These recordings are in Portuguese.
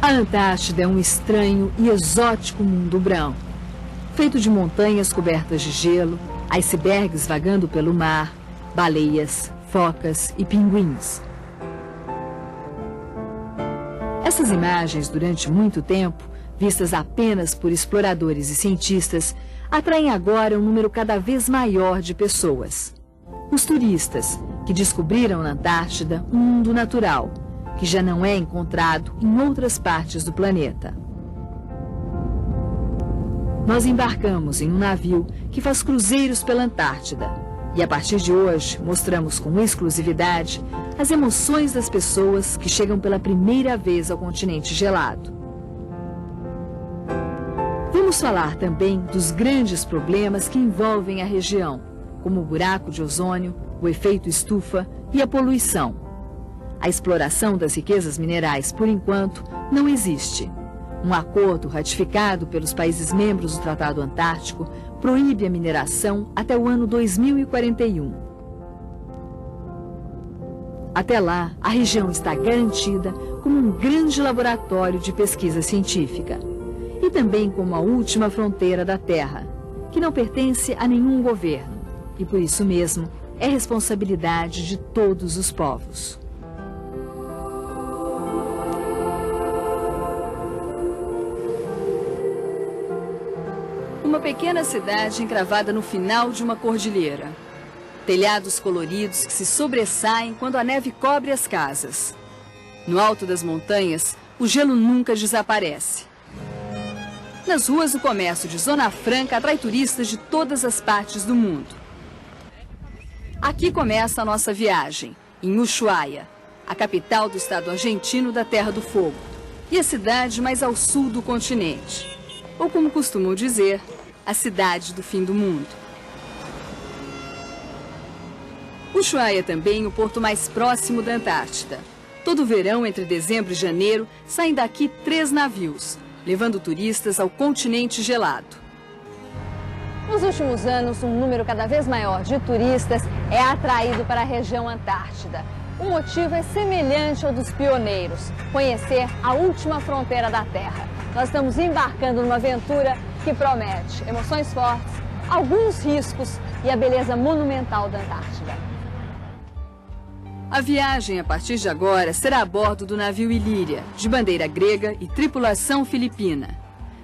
A Antártida é um estranho e exótico mundo branco, feito de montanhas cobertas de gelo, icebergs vagando pelo mar, baleias, focas e pinguins. Essas imagens, durante muito tempo, vistas apenas por exploradores e cientistas, atraem agora um número cada vez maior de pessoas. Os turistas, que descobriram na Antártida um mundo natural, que já não é encontrado em outras partes do planeta. Nós embarcamos em um navio que faz cruzeiros pela Antártida e, a partir de hoje, mostramos com exclusividade as emoções das pessoas que chegam pela primeira vez ao continente gelado. Vamos falar também dos grandes problemas que envolvem a região, como o buraco de ozônio, o efeito estufa e a poluição. A exploração das riquezas minerais, por enquanto, não existe. Um acordo ratificado pelos países membros do Tratado Antártico proíbe a mineração até o ano 2041. Até lá, a região está garantida como um grande laboratório de pesquisa científica e também como a última fronteira da Terra, que não pertence a nenhum governo e, por isso mesmo, é responsabilidade de todos os povos. Uma pequena cidade encravada no final de uma cordilheira. Telhados coloridos que se sobressaem quando a neve cobre as casas. No alto das montanhas, o gelo nunca desaparece. Nas ruas, o comércio de Zona Franca atrai turistas de todas as partes do mundo. Aqui começa a nossa viagem, em Ushuaia, a capital do estado argentino da Terra do Fogo, e a cidade mais ao sul do continente. Ou como costumam dizer, a cidade do fim do mundo. Ushuaia é também o porto mais próximo da Antártida. Todo verão, entre dezembro e janeiro, saem daqui 3 navios, levando turistas ao continente gelado. Nos últimos anos, um número cada vez maior de turistas é atraído para a região Antártida. O motivo é semelhante ao dos pioneiros, conhecer a última fronteira da Terra. Nós estamos embarcando numa aventura que promete emoções fortes, alguns riscos e a beleza monumental da Antártida. A viagem, a partir de agora, será a bordo do navio Ilíria, de bandeira grega e tripulação filipina.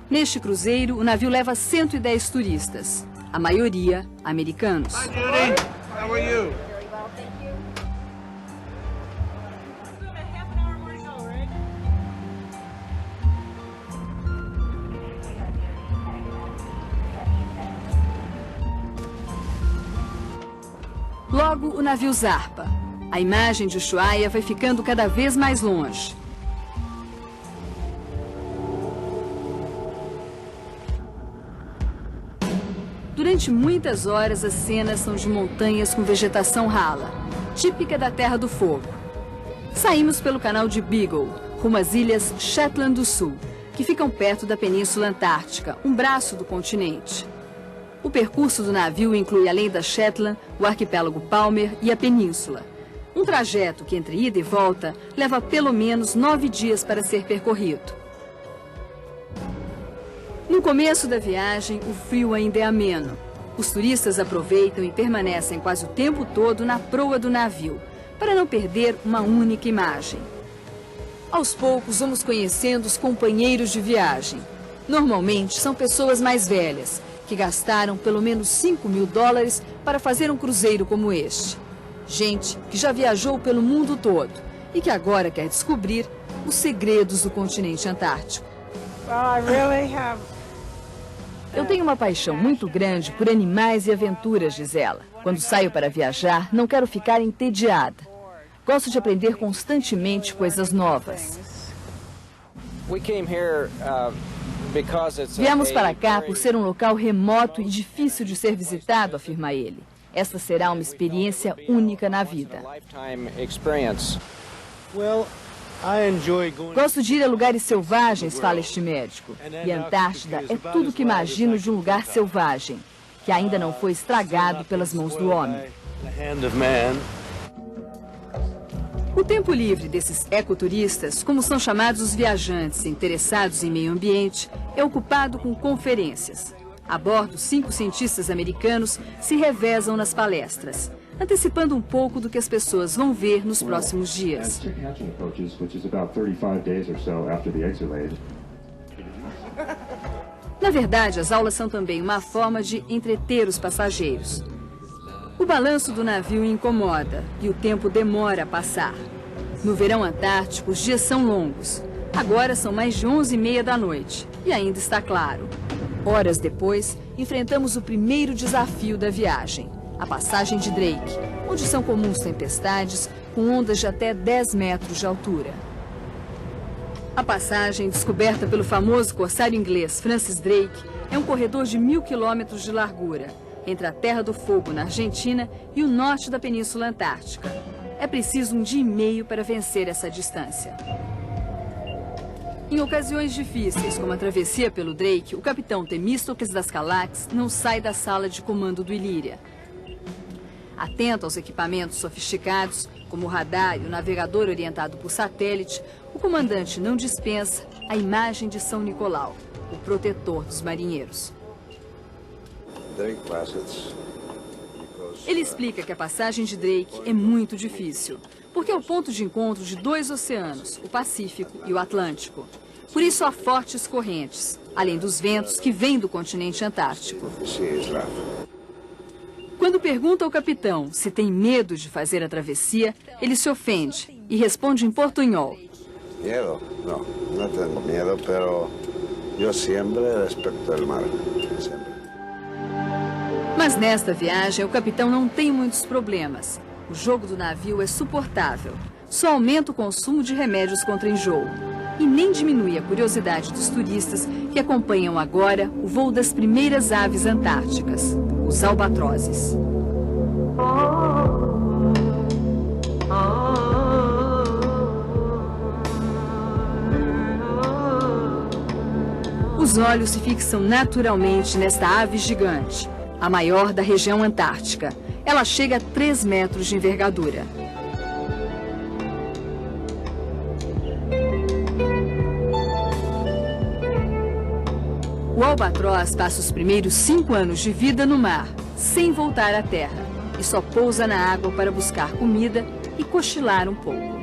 Neste cruzeiro, o navio leva 110 turistas, a maioria americanos. Hi, Judy. How are you? Logo, o navio zarpa. A imagem de Ushuaia vai ficando cada vez mais longe. Durante muitas horas, as cenas são de montanhas com vegetação rala, típica da Terra do Fogo. Saímos pelo canal de Beagle, rumo às ilhas Shetland do Sul, que ficam perto da Península Antártica, um braço do continente. O percurso do navio inclui, além da Shetland, o arquipélago Palmer e a península. Um trajeto que, entre ida e volta, leva pelo menos 9 dias para ser percorrido. No começo da viagem, o frio ainda é ameno. Os turistas aproveitam e permanecem quase o tempo todo na proa do navio, para não perder uma única imagem. Aos poucos, vamos conhecendo os companheiros de viagem. Normalmente, são pessoas mais velhas, que gastaram pelo menos $5.000 para fazer um cruzeiro como este. Gente que já viajou pelo mundo todo e que agora quer descobrir os segredos do continente antártico. Eu tenho uma paixão muito grande por animais e aventuras, diz ela. Quando saio para viajar, não quero ficar entediada. Gosto de aprender constantemente coisas novas. Viemos para cá por ser um local remoto e difícil de ser visitado, afirma ele. Esta será uma experiência única na vida. Gosto de ir a lugares selvagens, fala este médico. E a Antártida é tudo que imagino de um lugar selvagem, que ainda não foi estragado pelas mãos do homem. O tempo livre desses ecoturistas, como são chamados os viajantes interessados em meio ambiente, é ocupado com conferências. A bordo, 5 cientistas americanos se revezam nas palestras, antecipando um pouco do que as pessoas vão ver nos próximos dias. Na verdade, as aulas são também uma forma de entreter os passageiros. O balanço do navio incomoda e o tempo demora a passar. No verão antártico, os dias são longos. Agora são mais de 11h30 da noite e ainda está claro. Horas depois, enfrentamos o primeiro desafio da viagem, a passagem de Drake, onde são comuns tempestades com ondas de até 10 metros de altura. A passagem, descoberta pelo famoso corsário inglês Francis Drake, é um corredor de 1000 quilômetros de largura, entre a Terra do Fogo, na Argentina, e o norte da Península Antártica. É preciso 1 dia e meio para vencer essa distância. Em ocasiões difíceis, como a travessia pelo Drake, o capitão Temístocles Daskalakis não sai da sala de comando do Ilíria. Atento aos equipamentos sofisticados, como o radar e o navegador orientado por satélite, o comandante não dispensa a imagem de São Nicolau, o protetor dos marinheiros. Ele explica que a passagem de Drake é muito difícil, porque é o ponto de encontro de 2 oceanos, o Pacífico e o Atlântico. Por isso há fortes correntes, além dos ventos que vêm do continente antártico. Quando pergunta ao capitão se tem medo de fazer a travessia, ele se ofende e responde em portunhol. Medo? Não, não tenho medo, mas eu sempre respeito o mar. Sempre. Mas nesta viagem, o capitão não tem muitos problemas. O jogo do navio é suportável. Só aumenta o consumo de remédios contra enjoo. E nem diminui a curiosidade dos turistas que acompanham agora o voo das primeiras aves antárticas, os albatrozes. Os olhos se fixam naturalmente nesta ave gigante, a maior da região antártica. Ela chega a 3 metros de envergadura. O albatroz passa os primeiros 5 anos de vida no mar, sem voltar à terra, e só pousa na água para buscar comida e cochilar um pouco.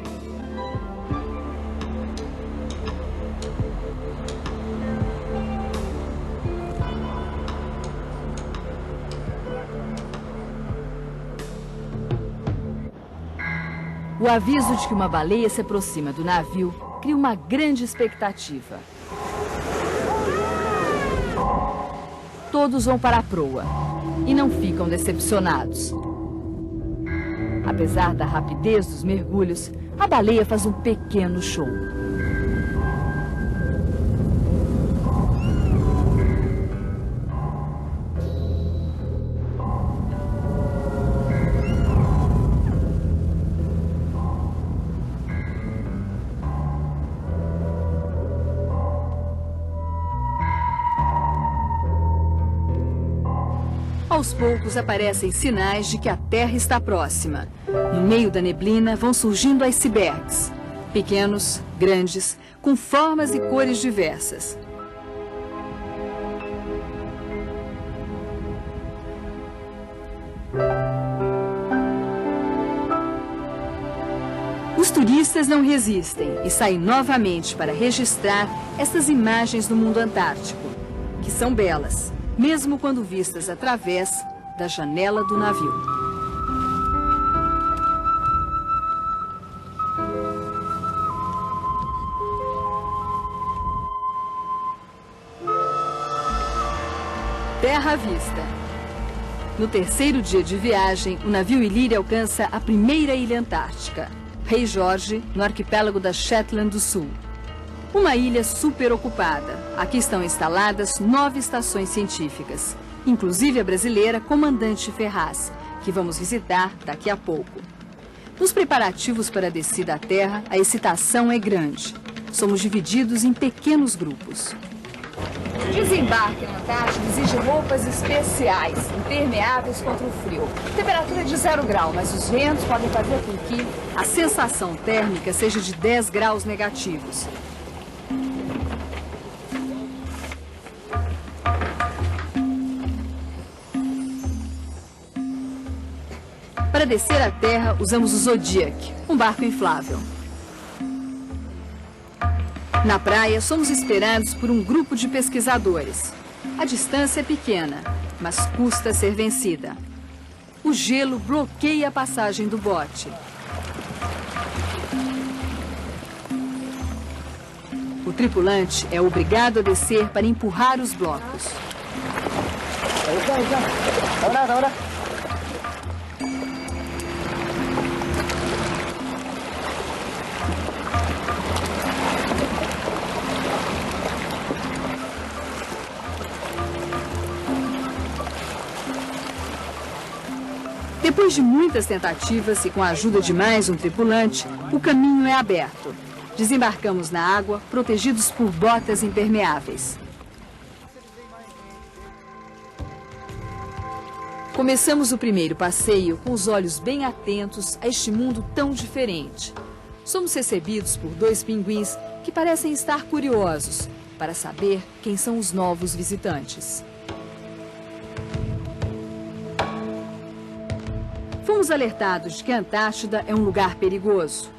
O aviso de que uma baleia se aproxima do navio cria uma grande expectativa. Todos vão para a proa e não ficam decepcionados. Apesar da rapidez dos mergulhos, a baleia faz um pequeno show. Aos poucos aparecem sinais de que a Terra está próxima. No meio da neblina vão surgindo icebergs, pequenos, grandes, com formas e cores diversas. Os turistas não resistem e saem novamente para registrar estas imagens do mundo antártico, que são belas, mesmo quando vistas através da janela do navio. Terra à vista. No 3º dia de viagem, o navio Ilíria alcança a primeira ilha antártica, Rei Jorge, no arquipélago das Shetland do Sul. Uma ilha super ocupada. Aqui estão instaladas 9 estações científicas, inclusive a brasileira Comandante Ferraz, que vamos visitar daqui a pouco. Nos preparativos para a descida à Terra, a excitação é grande. Somos divididos em pequenos grupos. Desembarque na Antártida exige roupas especiais, impermeáveis contra o frio. Temperatura é de 0 grau, mas os ventos podem fazer com que a sensação térmica seja de 10 graus negativos. Para descer a terra, usamos o Zodiac, um barco inflável. Na praia, somos esperados por um grupo de pesquisadores. A distância é pequena, mas custa ser vencida. O gelo bloqueia a passagem do bote. O tripulante é obrigado a descer para empurrar os blocos. Depois de muitas tentativas e com a ajuda de mais um tripulante, o caminho é aberto. Desembarcamos na água, protegidos por botas impermeáveis. Começamos o primeiro passeio com os olhos bem atentos a este mundo tão diferente. Somos recebidos por 2 pinguins que parecem estar curiosos para saber quem são os novos visitantes. Fomos alertados de que a Antártida é um lugar perigoso.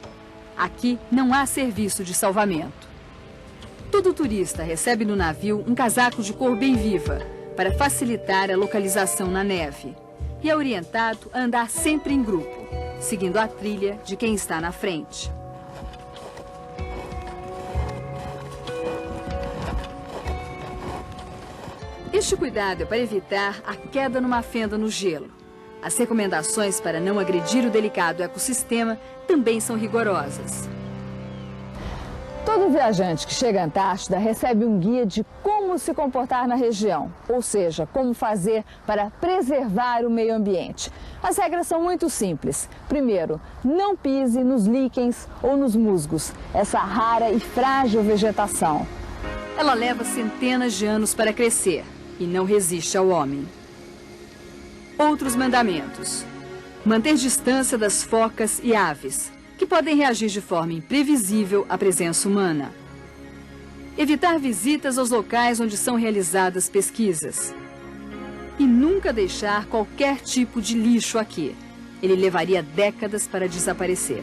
Aqui não há serviço de salvamento. Todo turista recebe no navio um casaco de cor bem viva para facilitar a localização na neve e é orientado a andar sempre em grupo, seguindo a trilha de quem está na frente. Este cuidado é para evitar a queda numa fenda no gelo. As recomendações para não agredir o delicado ecossistema também são rigorosas. Todo viajante que chega à Antártida recebe um guia de como se comportar na região, ou seja, como fazer para preservar o meio ambiente. As regras são muito simples. Primeiro, não pise nos líquens ou nos musgos, essa rara e frágil vegetação. Ela leva centenas de anos para crescer e não resiste ao homem. Outros mandamentos. Manter distância das focas e aves, que podem reagir de forma imprevisível à presença humana. Evitar visitas aos locais onde são realizadas pesquisas. E nunca deixar qualquer tipo de lixo aqui. Ele levaria décadas para desaparecer.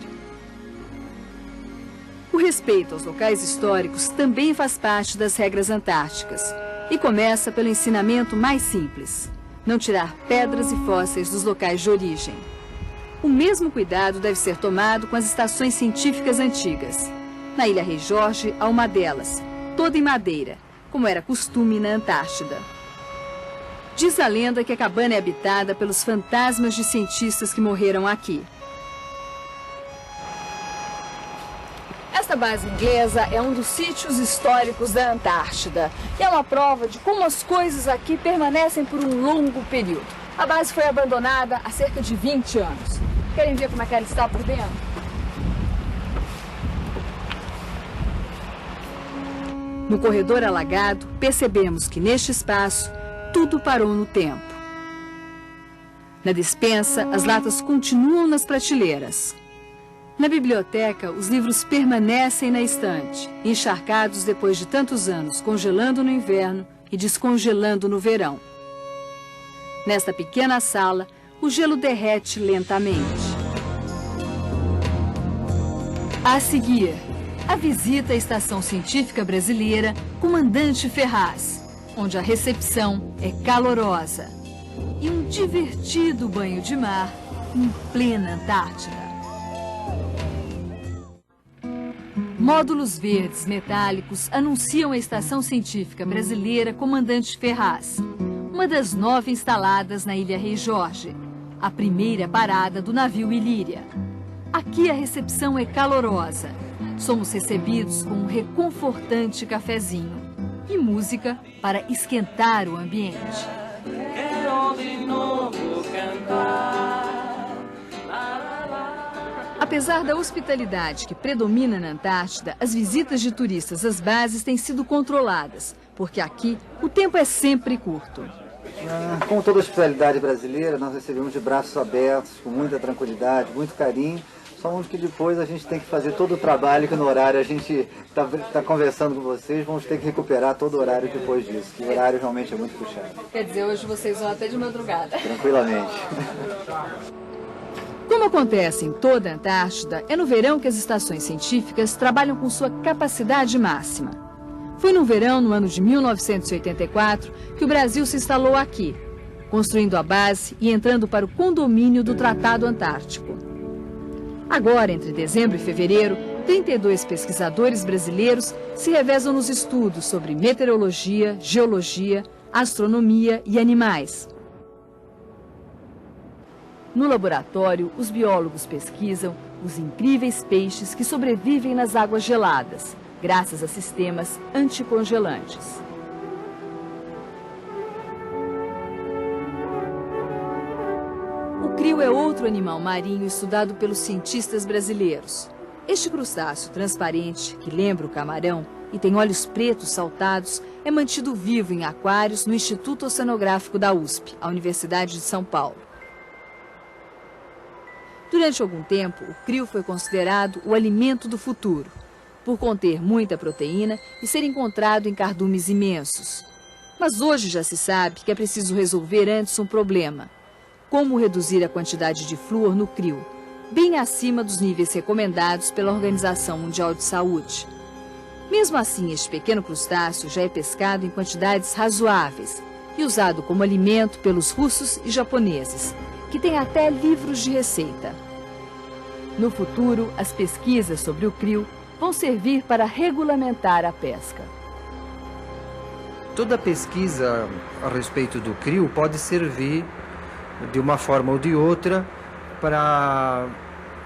O respeito aos locais históricos também faz parte das regras antárticas e começa pelo ensinamento mais simples. Não tirar pedras e fósseis dos locais de origem. O mesmo cuidado deve ser tomado com as estações científicas antigas. Na Ilha Rei Jorge há uma delas, toda em madeira, como era costume na Antártida. Diz a lenda que a cabana é habitada pelos fantasmas de cientistas que morreram aqui. Esta base inglesa é um dos sítios históricos da Antártida e é uma prova de como as coisas aqui permanecem por um longo período. A base foi abandonada há cerca de 20 anos. Querem ver como é que ela está por dentro? No corredor alagado, percebemos que neste espaço tudo parou no tempo. Na despensa, as latas continuam nas prateleiras. Na biblioteca, os livros permanecem na estante, encharcados depois de tantos anos, congelando no inverno e descongelando no verão. Nesta pequena sala, o gelo derrete lentamente. A seguir, a visita à Estação Científica Brasileira Comandante Ferraz, onde a recepção é calorosa, e um divertido banho de mar em plena Antártida. Módulos verdes metálicos anunciam a Estação Científica Brasileira Comandante Ferraz, uma das 9 instaladas na Ilha Rei Jorge, a primeira parada do navio Ilíria. Aqui a recepção é calorosa. Somos recebidos com um reconfortante cafezinho e música para esquentar o ambiente. Quero de novo cantar. Apesar da hospitalidade que predomina na Antártida, as visitas de turistas às bases têm sido controladas, porque aqui o tempo é sempre curto. Como toda hospitalidade brasileira, nós recebemos de braços abertos, com muita tranquilidade, muito carinho. Só que depois a gente tem que fazer todo o trabalho que no horário a gente está conversando com vocês, vamos ter que recuperar todo o horário depois disso, que o horário realmente é muito puxado. Quer dizer, hoje vocês vão até de madrugada. Tranquilamente. Como acontece em toda a Antártida, é no verão que as estações científicas trabalham com sua capacidade máxima. Foi no verão, no ano de 1984, que o Brasil se instalou aqui, construindo a base e entrando para o condomínio do Tratado Antártico. Agora, entre dezembro e fevereiro, 32 pesquisadores brasileiros se revezam nos estudos sobre meteorologia, geologia, astronomia e animais. No laboratório, os biólogos pesquisam os incríveis peixes que sobrevivem nas águas geladas, graças a sistemas anticongelantes. O crio é outro animal marinho estudado pelos cientistas brasileiros. Este crustáceo transparente, que lembra o camarão e tem olhos pretos saltados, é mantido vivo em aquários no Instituto Oceanográfico da USP, a Universidade de São Paulo. Durante algum tempo, o crio foi considerado o alimento do futuro, por conter muita proteína e ser encontrado em cardumes imensos. Mas hoje já se sabe que é preciso resolver antes um problema: como reduzir a quantidade de flúor no crio, bem acima dos níveis recomendados pela Organização Mundial de Saúde. Mesmo assim, este pequeno crustáceo já é pescado em quantidades razoáveis e usado como alimento pelos russos e japoneses, que têm até livros de receita. No futuro, as pesquisas sobre o crio vão servir para regulamentar a pesca. Toda pesquisa a respeito do crio pode servir, de uma forma ou de outra, para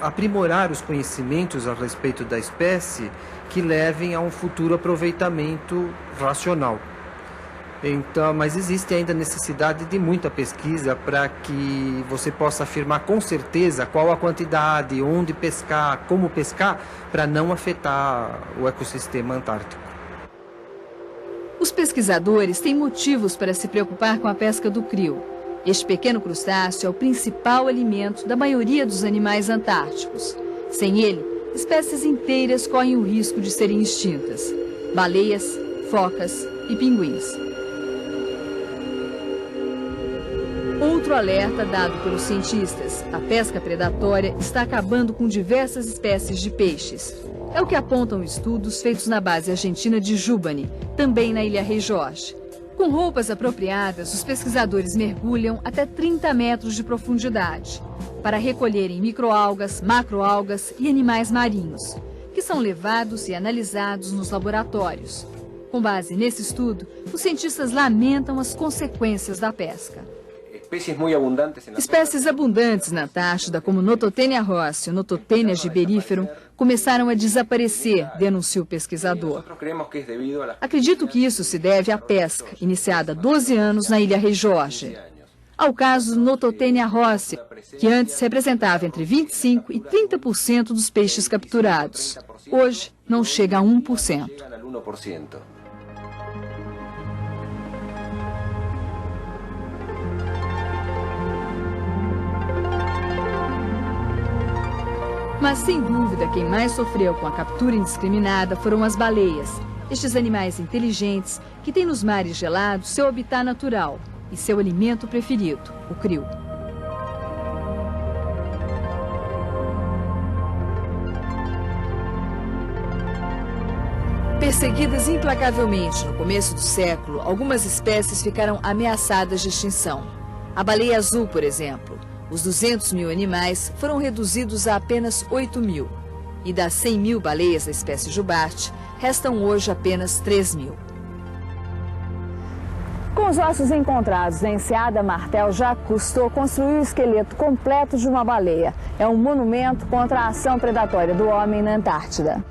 aprimorar os conhecimentos a respeito da espécie que levem a um futuro aproveitamento racional. Então, mas existe ainda necessidade de muita pesquisa para que você possa afirmar com certeza qual a quantidade, onde pescar, como pescar, para não afetar o ecossistema antártico. Os pesquisadores têm motivos para se preocupar com a pesca do crio. Este pequeno crustáceo é o principal alimento da maioria dos animais antárticos. Sem ele, espécies inteiras correm o risco de serem extintas: baleias, focas e pinguins. Outro alerta dado pelos cientistas: a pesca predatória está acabando com diversas espécies de peixes. É o que apontam estudos feitos na base argentina de Jubani, também na Ilha Rei Jorge. Com roupas apropriadas, os pesquisadores mergulham até 30 metros de profundidade para recolherem microalgas, macroalgas e animais marinhos, que são levados e analisados nos laboratórios. Com base nesse estudo, os cientistas lamentam as consequências da pesca. Espécies abundantes na Antártida, como Notothenia rossi e Notothenia giberiferum, começaram a desaparecer, denuncia o pesquisador. Acredito que isso se deve à pesca, iniciada há 12 anos na Ilha Rei Jorge. Ao caso do Notothenia rossi, que antes representava entre 25% e 30% dos peixes capturados. Hoje, não chega a 1%. Mas, sem dúvida, quem mais sofreu com a captura indiscriminada foram as baleias. Estes animais inteligentes que têm nos mares gelados seu habitat natural e seu alimento preferido, o crio. Perseguidas implacavelmente no começo do século, algumas espécies ficaram ameaçadas de extinção. A baleia azul, por exemplo. Os 200 mil animais foram reduzidos a apenas 8 mil. E das 100 mil baleias da espécie jubarte, restam hoje apenas 3 mil. Com os ossos encontrados na enseada Martel, Jacques Cousteau construiu o esqueleto completo de uma baleia. É um monumento contra a ação predatória do homem na Antártida.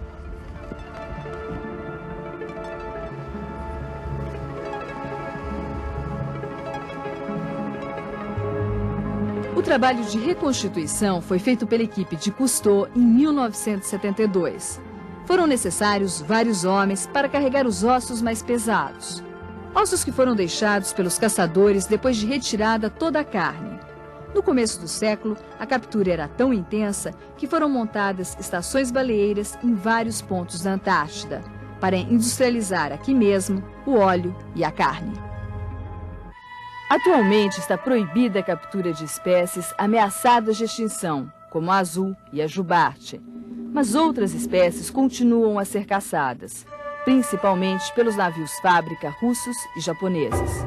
O trabalho de reconstituição foi feito pela equipe de Cousteau em 1972. Foram necessários vários homens para carregar os ossos mais pesados. Ossos que foram deixados pelos caçadores depois de retirada toda a carne. No começo do século, a captura era tão intensa que foram montadas estações baleeiras em vários pontos da Antártida, para industrializar aqui mesmo o óleo e a carne. Atualmente está proibida a captura de espécies ameaçadas de extinção, como a azul e a jubarte. Mas outras espécies continuam a ser caçadas, principalmente pelos navios fábrica russos e japoneses.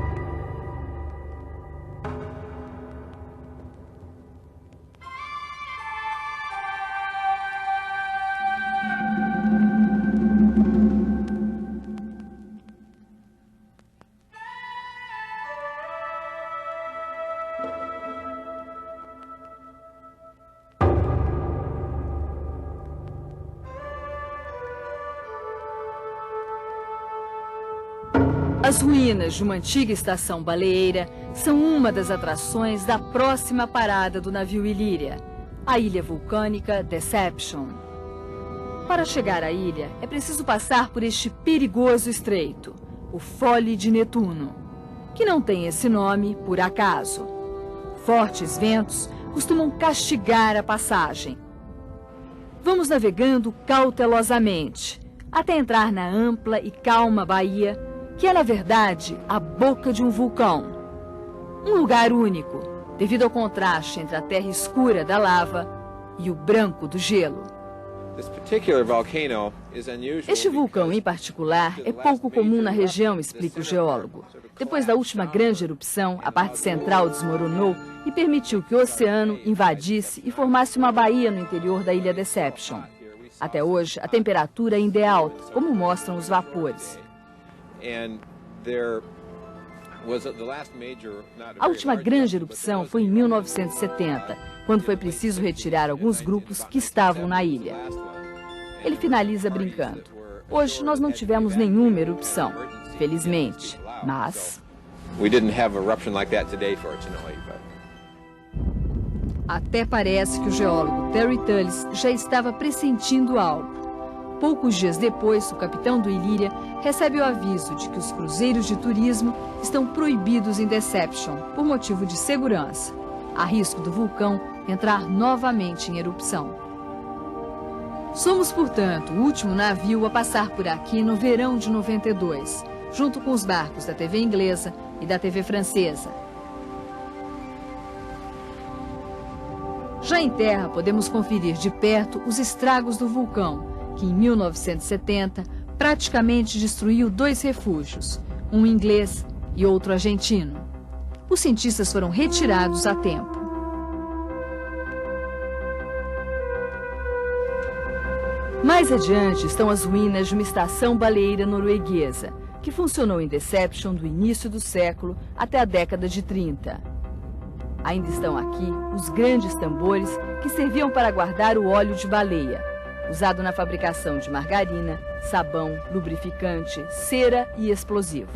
As ruínas de uma antiga estação baleeira são uma das atrações da próxima parada do navio Illyria, a ilha vulcânica Deception. Para chegar à ilha, é preciso passar por este perigoso estreito, o Fole de Netuno, que não tem esse nome por acaso. Fortes ventos costumam castigar a passagem. Vamos navegando cautelosamente, até entrar na ampla e calma baía, que é, na verdade, a boca de um vulcão. Um lugar único, devido ao contraste entre a terra escura da lava e o branco do gelo. Este vulcão em particular é pouco comum na região, explica o geólogo. Depois da última grande erupção, a parte central desmoronou e permitiu que o oceano invadisse e formasse uma baía no interior da ilha Deception. Até hoje, a temperatura ainda é alta, como mostram os vapores. A última grande erupção foi em 1970, quando foi preciso retirar alguns grupos que estavam na ilha. Ele finaliza brincando. Hoje nós não tivemos nenhuma erupção, felizmente, mas... Até parece que o geólogo Terry Tullis já estava pressentindo algo. Poucos dias depois, o capitão do Illyria recebe o aviso de que os cruzeiros de turismo estão proibidos em Deception por motivo de segurança. Há risco do vulcão entrar novamente em erupção. Somos, portanto, o último navio a passar por aqui no verão de 92, junto com os barcos da TV inglesa e da TV francesa. Já em terra, podemos conferir de perto os estragos do vulcão, que em 1970 praticamente destruiu 2 refúgios, um inglês e outro argentino. Os cientistas foram retirados a tempo. Mais adiante estão as ruínas de uma estação baleeira norueguesa, que funcionou em Deception do início do século até a década de 30. Ainda estão aqui os grandes tambores que serviam para guardar o óleo de baleia, usado na fabricação de margarina, sabão, lubrificante, cera e explosivo.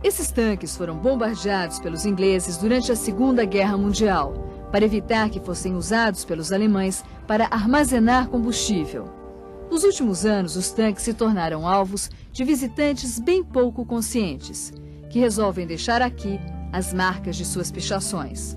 Esses tanques foram bombardeados pelos ingleses durante a Segunda Guerra Mundial, para evitar que fossem usados pelos alemães para armazenar combustível. Nos últimos anos, os tanques se tornaram alvos de visitantes bem pouco conscientes, que resolvem deixar aqui as marcas de suas pichações.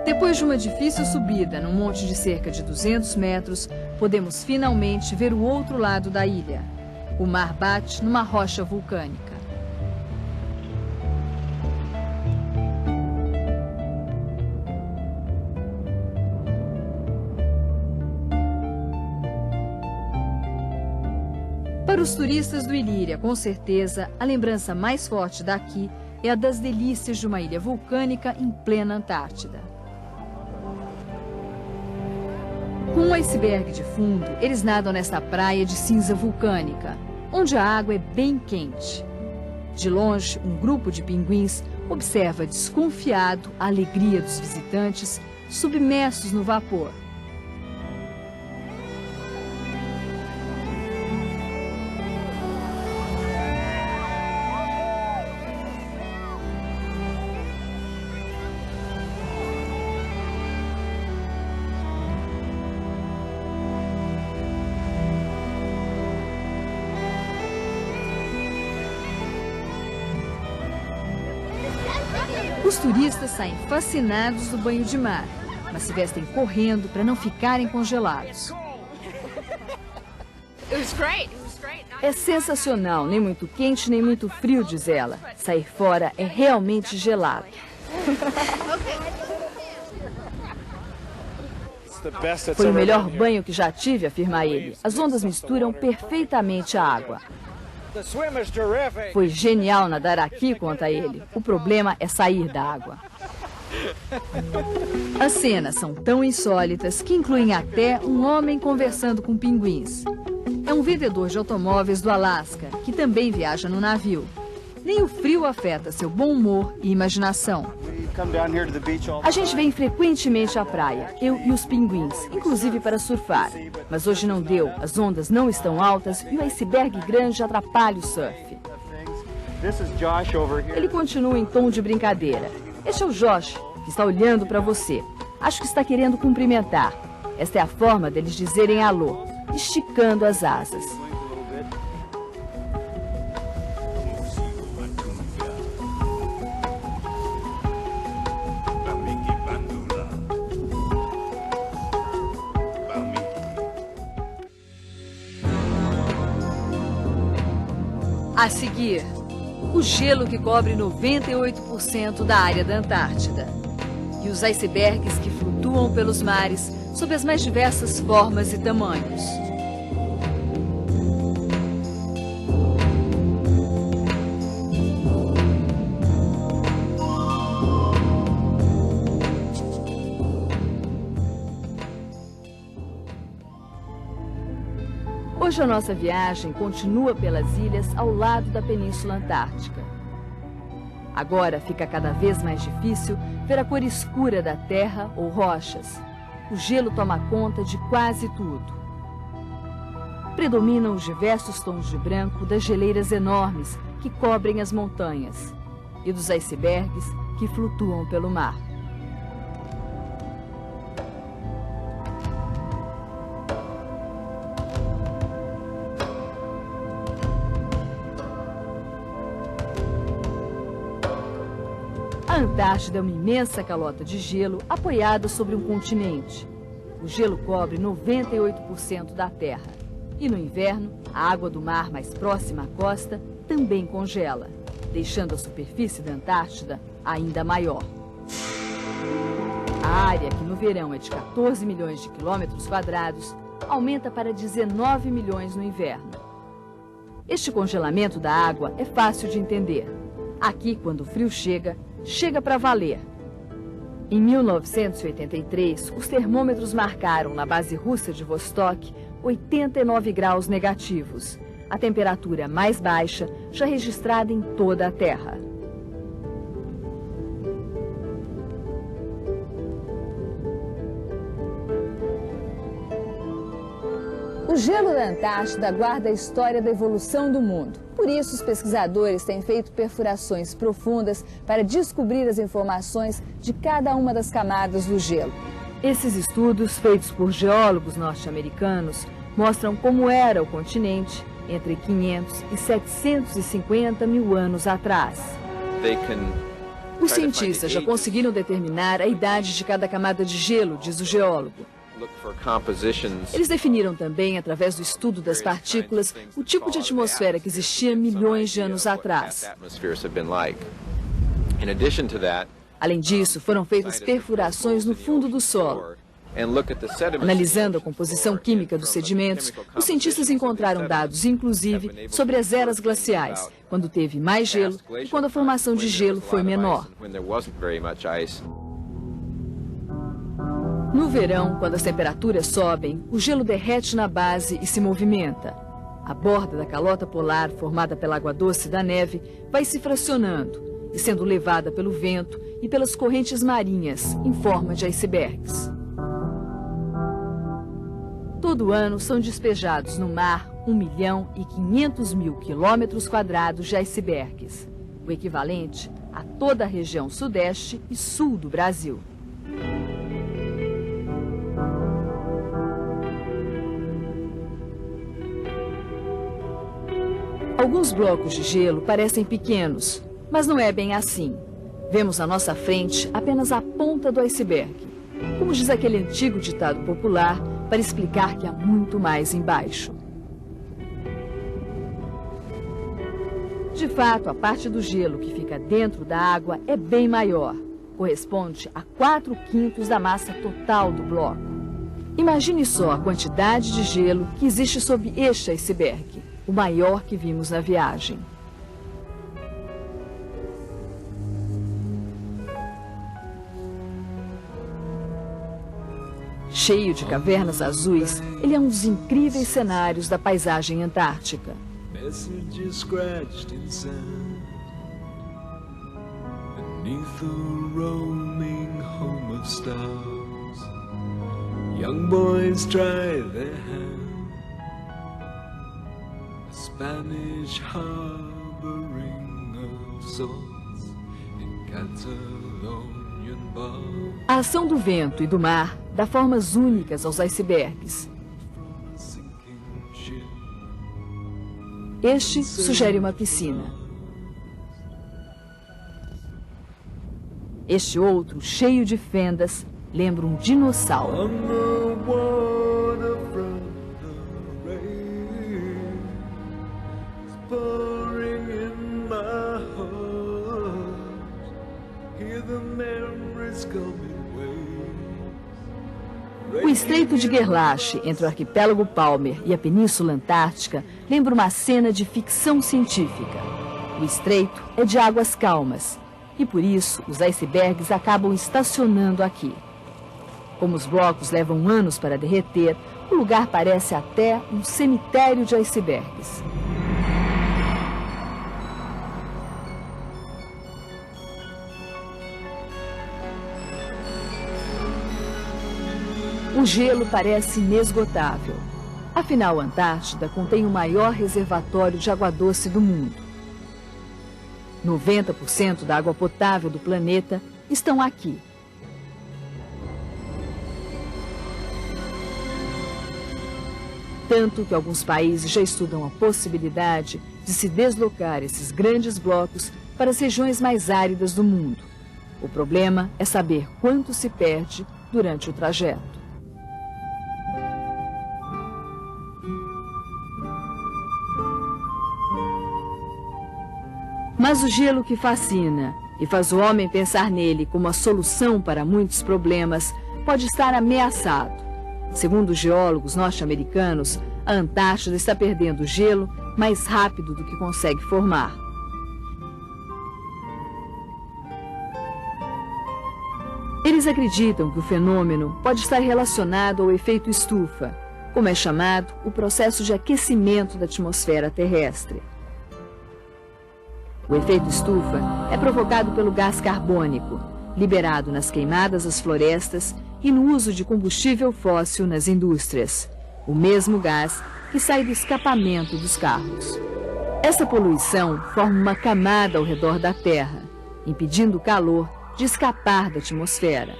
Depois de uma difícil subida num monte de cerca de 200 metros, podemos finalmente ver o outro lado da ilha. O mar bate numa rocha vulcânica. Para os turistas do Illyria, com certeza, a lembrança mais forte daqui é a das delícias de uma ilha vulcânica em plena Antártida. Com um iceberg de fundo, eles nadam nesta praia de cinza vulcânica, onde a água é bem quente. De longe, um grupo de pinguins observa desconfiado a alegria dos visitantes submersos no vapor. Os turistas saem fascinados do banho de mar, mas se vestem correndo para não ficarem congelados. É sensacional, nem muito quente, nem muito frio, diz ela. Sair fora é realmente gelado. Foi o melhor banho que já tive, afirma ele. As ondas misturam perfeitamente a água. Foi genial nadar aqui, conta ele. O problema é sair da água. As cenas são tão insólitas que incluem até um homem conversando com pinguins. É um vendedor de automóveis do Alasca, que também viaja no navio. Nem o frio afeta seu bom humor e imaginação. A gente vem frequentemente à praia, eu e os pinguins, inclusive para surfar. Mas hoje não deu, as ondas não estão altas e o iceberg grande atrapalha o surf. Ele continua em tom de brincadeira. Este é o Josh, que está olhando para você. Acho que está querendo cumprimentar. Esta é a forma deles dizerem alô, esticando as asas. A seguir, o gelo que cobre 98% da área da Antártida e os icebergs que flutuam pelos mares sob as mais diversas formas e tamanhos. Hoje a nossa viagem continua pelas ilhas ao lado da Península Antártica. Agora fica cada vez mais difícil ver a cor escura da terra ou rochas. O gelo toma conta de quase tudo. Predominam os diversos tons de branco das geleiras enormes que cobrem as montanhas e dos icebergs que flutuam pelo mar. A Antártida é uma imensa calota de gelo apoiada sobre um continente. O gelo cobre 98% da terra. E no inverno, a água do mar mais próxima à costa também congela, deixando a superfície da Antártida ainda maior. A área, que no verão é de 14 milhões de quilômetros quadrados, aumenta para 19 milhões no inverno. Este congelamento da água é fácil de entender. Aqui, quando o frio chega para valer. Em 1983, os termômetros marcaram na base russa de Vostok 89 graus negativos, a temperatura mais baixa já registrada em toda a Terra. O gelo da Antártida guarda a história da evolução do mundo. Por isso, os pesquisadores têm feito perfurações profundas para descobrir as informações de cada uma das camadas do gelo. Esses estudos, feitos por geólogos norte-americanos, mostram como era o continente entre 500 e 750 mil anos atrás. Os cientistas já conseguiram determinar a idade de cada camada de gelo, diz o geólogo. Eles definiram também, através do estudo das partículas, o tipo de atmosfera que existia milhões de anos atrás. Além disso, foram feitas perfurações no fundo do solo. Analisando a composição química dos sedimentos, os cientistas encontraram dados, inclusive, sobre as eras glaciais, quando teve mais gelo e quando a formação de gelo foi menor. No verão, quando as temperaturas sobem, o gelo derrete na base e se movimenta. A borda da calota polar, formada pela água doce da neve, vai se fracionando e sendo levada pelo vento e pelas correntes marinhas em forma de icebergs. Todo ano são despejados no mar 1.500.000 quilômetros quadrados de icebergs, o equivalente a toda a região sudeste e sul do Brasil. Alguns blocos de gelo parecem pequenos, mas não é bem assim. Vemos à nossa frente apenas a ponta do iceberg, como diz aquele antigo ditado popular para explicar que há muito mais embaixo. De fato, a parte do gelo que fica dentro da água é bem maior, corresponde a 4/5 da massa total do bloco. Imagine só a quantidade de gelo que existe sob este iceberg, o maior que vimos na viagem. Cheio de cavernas azuis, ele é um dos incríveis cenários da paisagem antártica. Messages scratched in sand beneath the roaming home of stars. Young boys try their hand, a Spanish harboring of sorts in Catalonian bars. A ação do vento e do mar dá formas únicas aos icebergs. Este sugere uma piscina. Este outro, cheio de fendas, lembra um dinossauro. O Estreito de Gerlache, entre o arquipélago Palmer e a Península Antártica, lembra uma cena de ficção científica. O estreito é de águas calmas e, por isso, os icebergs acabam estacionando aqui. Como os blocos levam anos para derreter, o lugar parece até um cemitério de icebergs. O gelo parece inesgotável. Afinal, a Antártida contém o maior reservatório de água doce do mundo. 90% da água potável do planeta estão aqui. Tanto que alguns países já estudam a possibilidade de se deslocar esses grandes blocos para as regiões mais áridas do mundo. O problema é saber quanto se perde durante o trajeto. Mas o gelo que fascina e faz o homem pensar nele como a solução para muitos problemas pode estar ameaçado. Segundo os geólogos norte-americanos, a Antártida está perdendo gelo mais rápido do que consegue formar. Eles acreditam que o fenômeno pode estar relacionado ao efeito estufa, como é chamado o processo de aquecimento da atmosfera terrestre. O efeito estufa é provocado pelo gás carbônico, liberado nas queimadas das florestas e no uso de combustível fóssil nas indústrias, o mesmo gás que sai do escapamento dos carros. Essa poluição forma uma camada ao redor da Terra, impedindo o calor de escapar da atmosfera.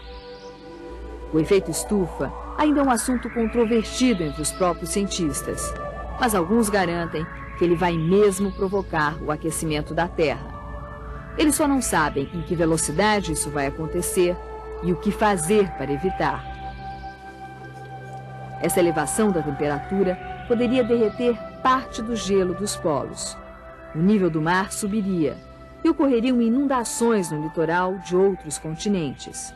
O efeito estufa ainda é um assunto controvertido entre os próprios cientistas, mas alguns garantem que ele vai mesmo provocar o aquecimento da Terra. Eles só não sabem em que velocidade isso vai acontecer e o que fazer para evitar. Essa elevação da temperatura poderia derreter parte do gelo dos polos. O nível do mar subiria e ocorreriam inundações no litoral de outros continentes.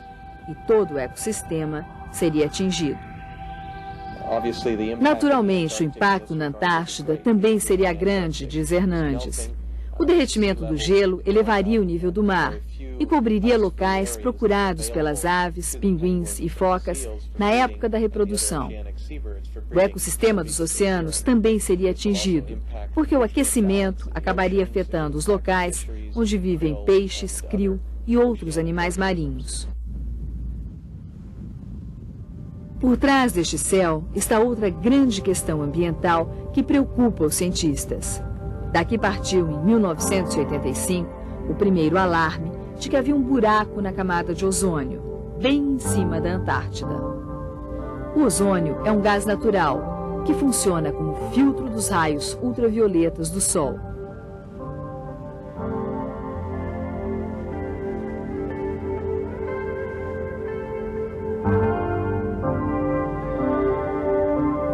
E todo o ecossistema seria atingido. Naturalmente, o impacto na Antártida também seria grande, diz Hernandes. O derretimento do gelo elevaria o nível do mar e cobriria locais procurados pelas aves, pinguins e focas na época da reprodução. O ecossistema dos oceanos também seria atingido, porque o aquecimento acabaria afetando os locais onde vivem peixes, krill e outros animais marinhos. Por trás deste céu está outra grande questão ambiental que preocupa os cientistas. Daqui partiu, em 1985, o primeiro alarme de que havia um buraco na camada de ozônio, bem em cima da Antártida. O ozônio é um gás natural que funciona como filtro dos raios ultravioletas do Sol.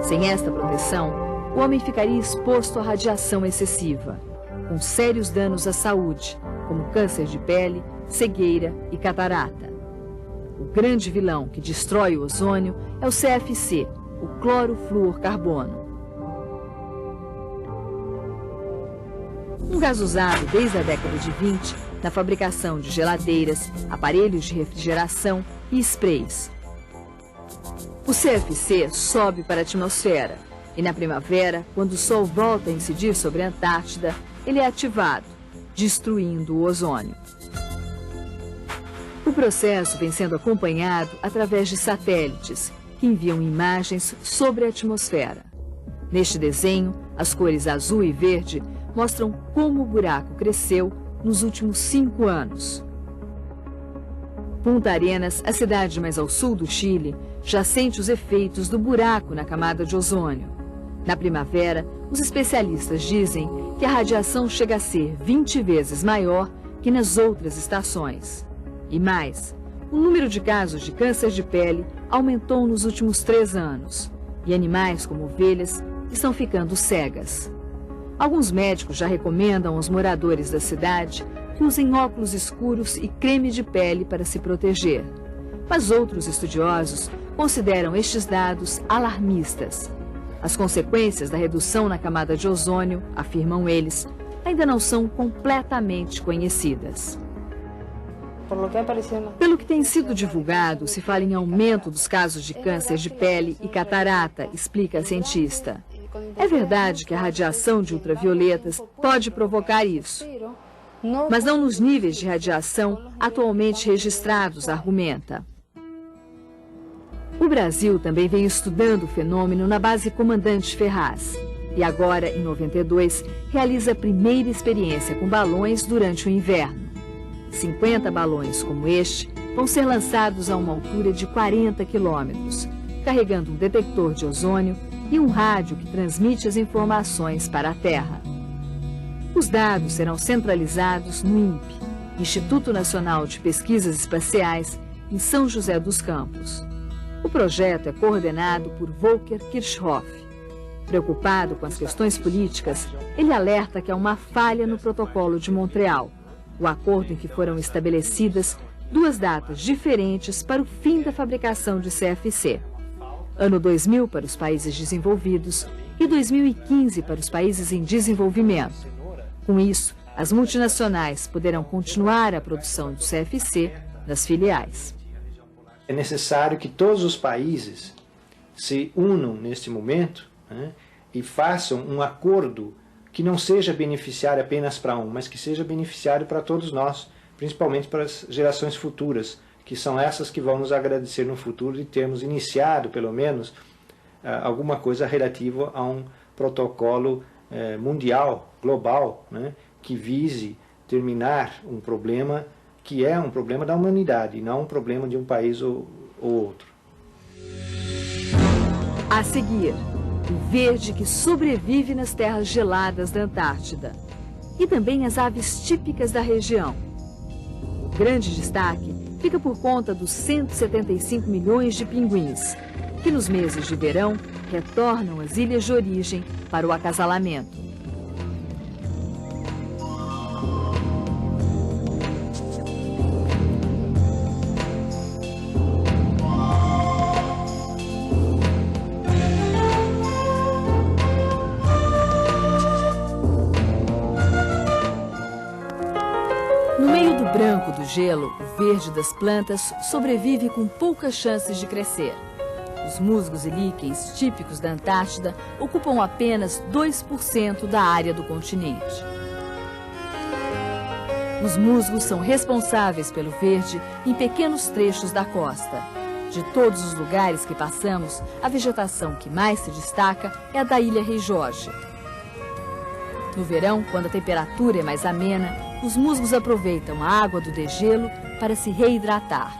Sem esta proteção, o homem ficaria exposto à radiação excessiva, com sérios danos à saúde, como câncer de pele, cegueira e catarata. O grande vilão que destrói o ozônio é o CFC, o clorofluorcarbono. Um gás usado desde a década de 20 na fabricação de geladeiras, aparelhos de refrigeração e sprays. O CFC sobe para a atmosfera e na primavera, quando o Sol volta a incidir sobre a Antártida, ele é ativado, destruindo o ozônio. O processo vem sendo acompanhado através de satélites que enviam imagens sobre a atmosfera. Neste desenho, as cores azul e verde mostram como o buraco cresceu nos últimos 5 anos. Punta Arenas, a cidade mais ao sul do Chile, já sente os efeitos do buraco na camada de ozônio. Na primavera, os especialistas dizem que a radiação chega a ser 20 vezes maior que nas outras estações. E mais, o número de casos de câncer de pele aumentou nos últimos 3 anos. E animais como ovelhas estão ficando cegas. Alguns médicos já recomendam aos moradores da cidade que usem óculos escuros e creme de pele para se proteger. Mas outros estudiosos consideram estes dados alarmistas. As consequências da redução na camada de ozônio, afirmam eles, ainda não são completamente conhecidas. Pelo que tem sido divulgado, se fala em aumento dos casos de câncer de pele e catarata, explica a cientista. É verdade que a radiação de ultravioletas pode provocar isso, mas não nos níveis de radiação atualmente registrados, argumenta. O Brasil também vem estudando o fenômeno na base Comandante Ferraz e agora, em 92, realiza a primeira experiência com balões durante o inverno. 50 balões como este vão ser lançados a uma altura de 40 quilômetros, carregando um detector de ozônio e um rádio que transmite as informações para a Terra. Os dados serão centralizados no INPE, Instituto Nacional de Pesquisas Espaciais, em São José dos Campos. O projeto é coordenado por Volker Kirchhoff. Preocupado com as questões políticas, ele alerta que há uma falha no Protocolo de Montreal, o acordo em que foram estabelecidas 2 datas diferentes para o fim da fabricação de CFC. Ano 2000 para os países desenvolvidos e 2015 para os países em desenvolvimento. Com isso, as multinacionais poderão continuar a produção do CFC nas filiais. É necessário que todos os países se unam neste momento, né, e façam um acordo que não seja beneficiário apenas para um, mas que seja beneficiário para todos nós, principalmente para as gerações futuras, que são essas que vão nos agradecer no futuro de termos iniciado, pelo menos, alguma coisa relativa a um protocolo mundial, global, né, que vise terminar um problema que é um problema da humanidade, e não um problema de um país ou outro. A seguir, o verde que sobrevive nas terras geladas da Antártida. E também as aves típicas da região. O grande destaque fica por conta dos 175 milhões de pinguins, que nos meses de verão retornam às ilhas de origem para o acasalamento. No meio do branco do gelo, o verde das plantas sobrevive com poucas chances de crescer. Os musgos e líquens típicos da Antártida ocupam apenas 2% da área do continente. Os musgos são responsáveis pelo verde em pequenos trechos da costa. De todos os lugares que passamos, a vegetação que mais se destaca é a da Ilha Rei Jorge. No verão, quando a temperatura é mais amena, os musgos aproveitam a água do degelo para se reidratar.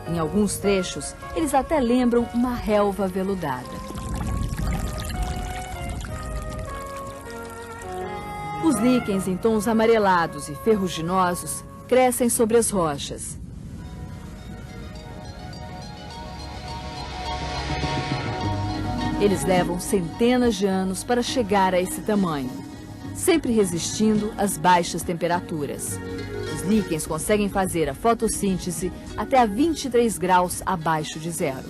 Em alguns trechos, eles até lembram uma relva aveludada. Os líquens em tons amarelados e ferruginosos crescem sobre as rochas. Eles levam centenas de anos para chegar a esse tamanho, sempre resistindo às baixas temperaturas. Os líquens conseguem fazer a fotossíntese até a 23 graus abaixo de zero.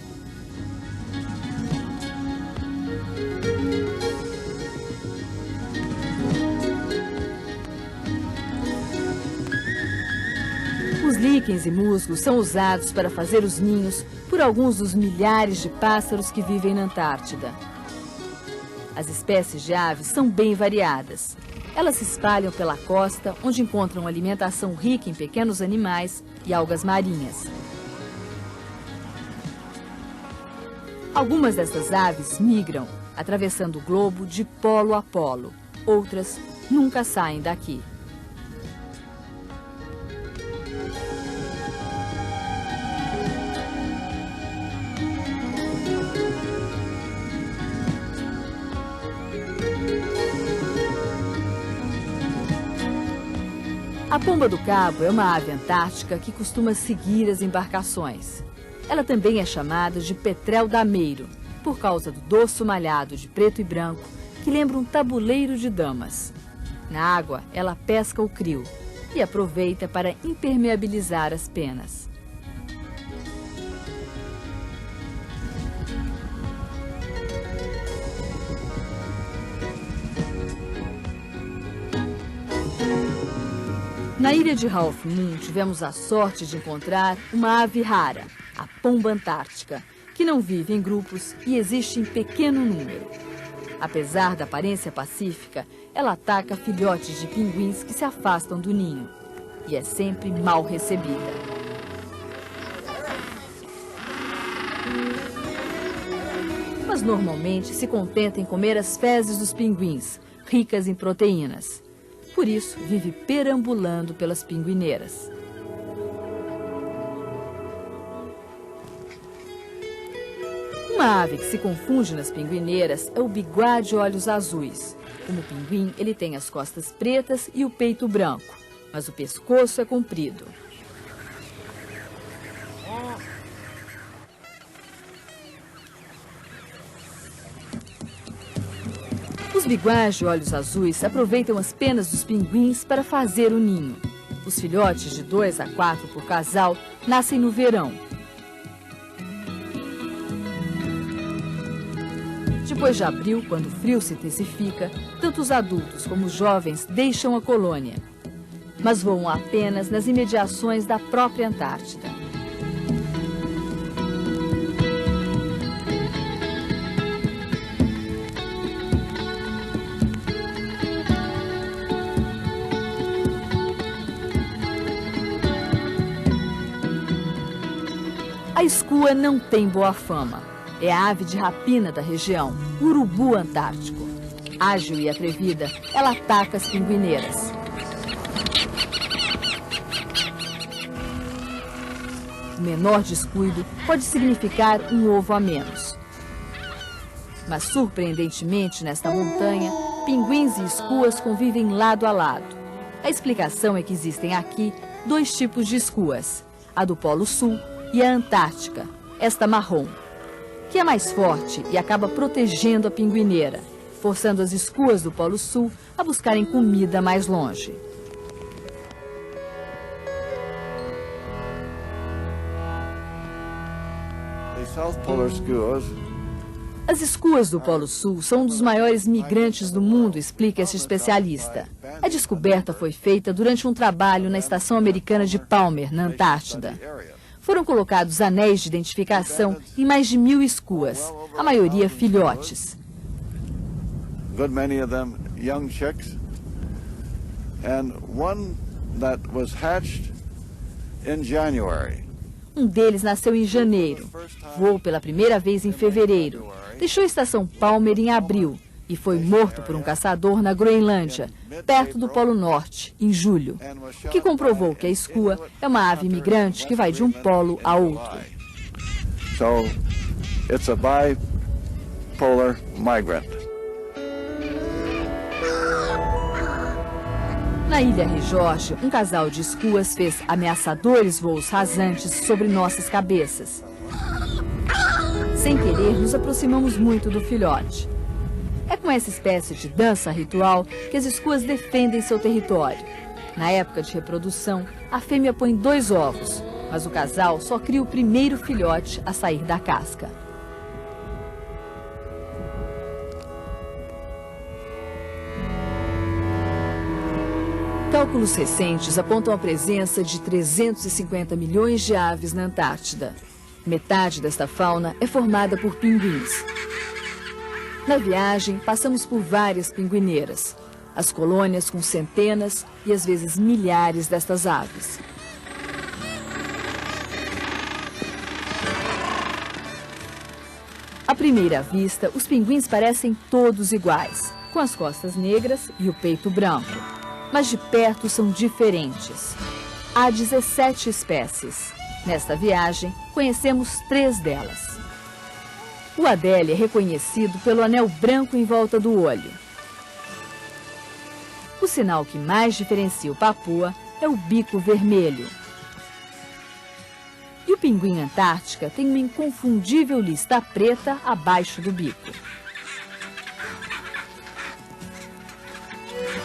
Os líquens e musgos são usados para fazer os ninhos por alguns dos milhares de pássaros que vivem na Antártida. As espécies de aves são bem variadas. Elas se espalham pela costa, onde encontram alimentação rica em pequenos animais e algas marinhas. Algumas dessas aves migram, atravessando o globo de polo a polo. Outras nunca saem daqui. A pomba do cabo é uma ave antártica que costuma seguir as embarcações. Ela também é chamada de petrel dameiro, por causa do dorso malhado de preto e branco, que lembra um tabuleiro de damas. Na água, ela pesca o crio e aproveita para impermeabilizar as penas. Na ilha de Half Moon, tivemos a sorte de encontrar uma ave rara, a pomba antártica, que não vive em grupos e existe em pequeno número. Apesar da aparência pacífica, ela ataca filhotes de pinguins que se afastam do ninho e é sempre mal recebida. Mas normalmente se contenta em comer as fezes dos pinguins, ricas em proteínas. Por isso, vive perambulando pelas pinguineiras. Uma ave que se confunde nas pinguineiras é o biguá de olhos azuis. Como pinguim, ele tem as costas pretas e o peito branco, mas o pescoço é comprido. Os biguás de olhos azuis aproveitam as penas dos pinguins para fazer o ninho. Os filhotes de 2 a 4 por casal nascem no verão. Depois de abril, quando o frio se intensifica, tanto os adultos como os jovens deixam a colônia, mas voam apenas nas imediações da própria Antártida. A escua não tem boa fama. É a ave de rapina da região, o urubu antártico. Ágil e atrevida, ela ataca as pinguineiras. O menor descuido pode significar um ovo a menos. Mas, surpreendentemente, nesta montanha, pinguins e escuas convivem lado a lado. A explicação é que existem aqui 2 tipos de escuas, a do Polo Sul e a Antártica, esta marrom, que é mais forte e acaba protegendo a pinguineira, forçando as escuas do Polo Sul a buscarem comida mais longe. As escuas do Polo Sul são um dos maiores migrantes do mundo, explica esse especialista. A descoberta foi feita durante um trabalho na Estação Americana de Palmer, na Antártida. Foram colocados anéis de identificação em mais de 1000 escuas, a maioria filhotes. Good many of them young chicks, and one that was hatched in January. Um deles nasceu em janeiro, voou pela primeira vez em fevereiro, deixou a estação Palmer em abril e foi morto por um caçador na Groenlândia, perto do Polo Norte, em julho, o que comprovou que a escua é uma ave migrante que vai de um polo a outro. So, it's a bipolar migrant. Na ilha Rijorge, um casal de escuas fez ameaçadores voos rasantes sobre nossas cabeças. Sem querer, nos aproximamos muito do filhote. É com essa espécie de dança ritual que as escuas defendem seu território. Na época de reprodução, a fêmea põe 2 ovos, mas o casal só cria o primeiro filhote a sair da casca. Cálculos recentes apontam a presença de 350 milhões de aves na Antártida. Metade desta fauna é formada por pinguins. Na viagem, passamos por várias pinguineiras. As colônias com centenas e às vezes milhares destas aves. À primeira vista, os pinguins parecem todos iguais, com as costas negras e o peito branco. Mas de perto são diferentes. Há 17 espécies. Nesta viagem, conhecemos 3 delas. O Adélie é reconhecido pelo anel branco em volta do olho. O sinal que mais diferencia o papua é o bico vermelho. E o pinguim antártica tem uma inconfundível lista preta abaixo do bico.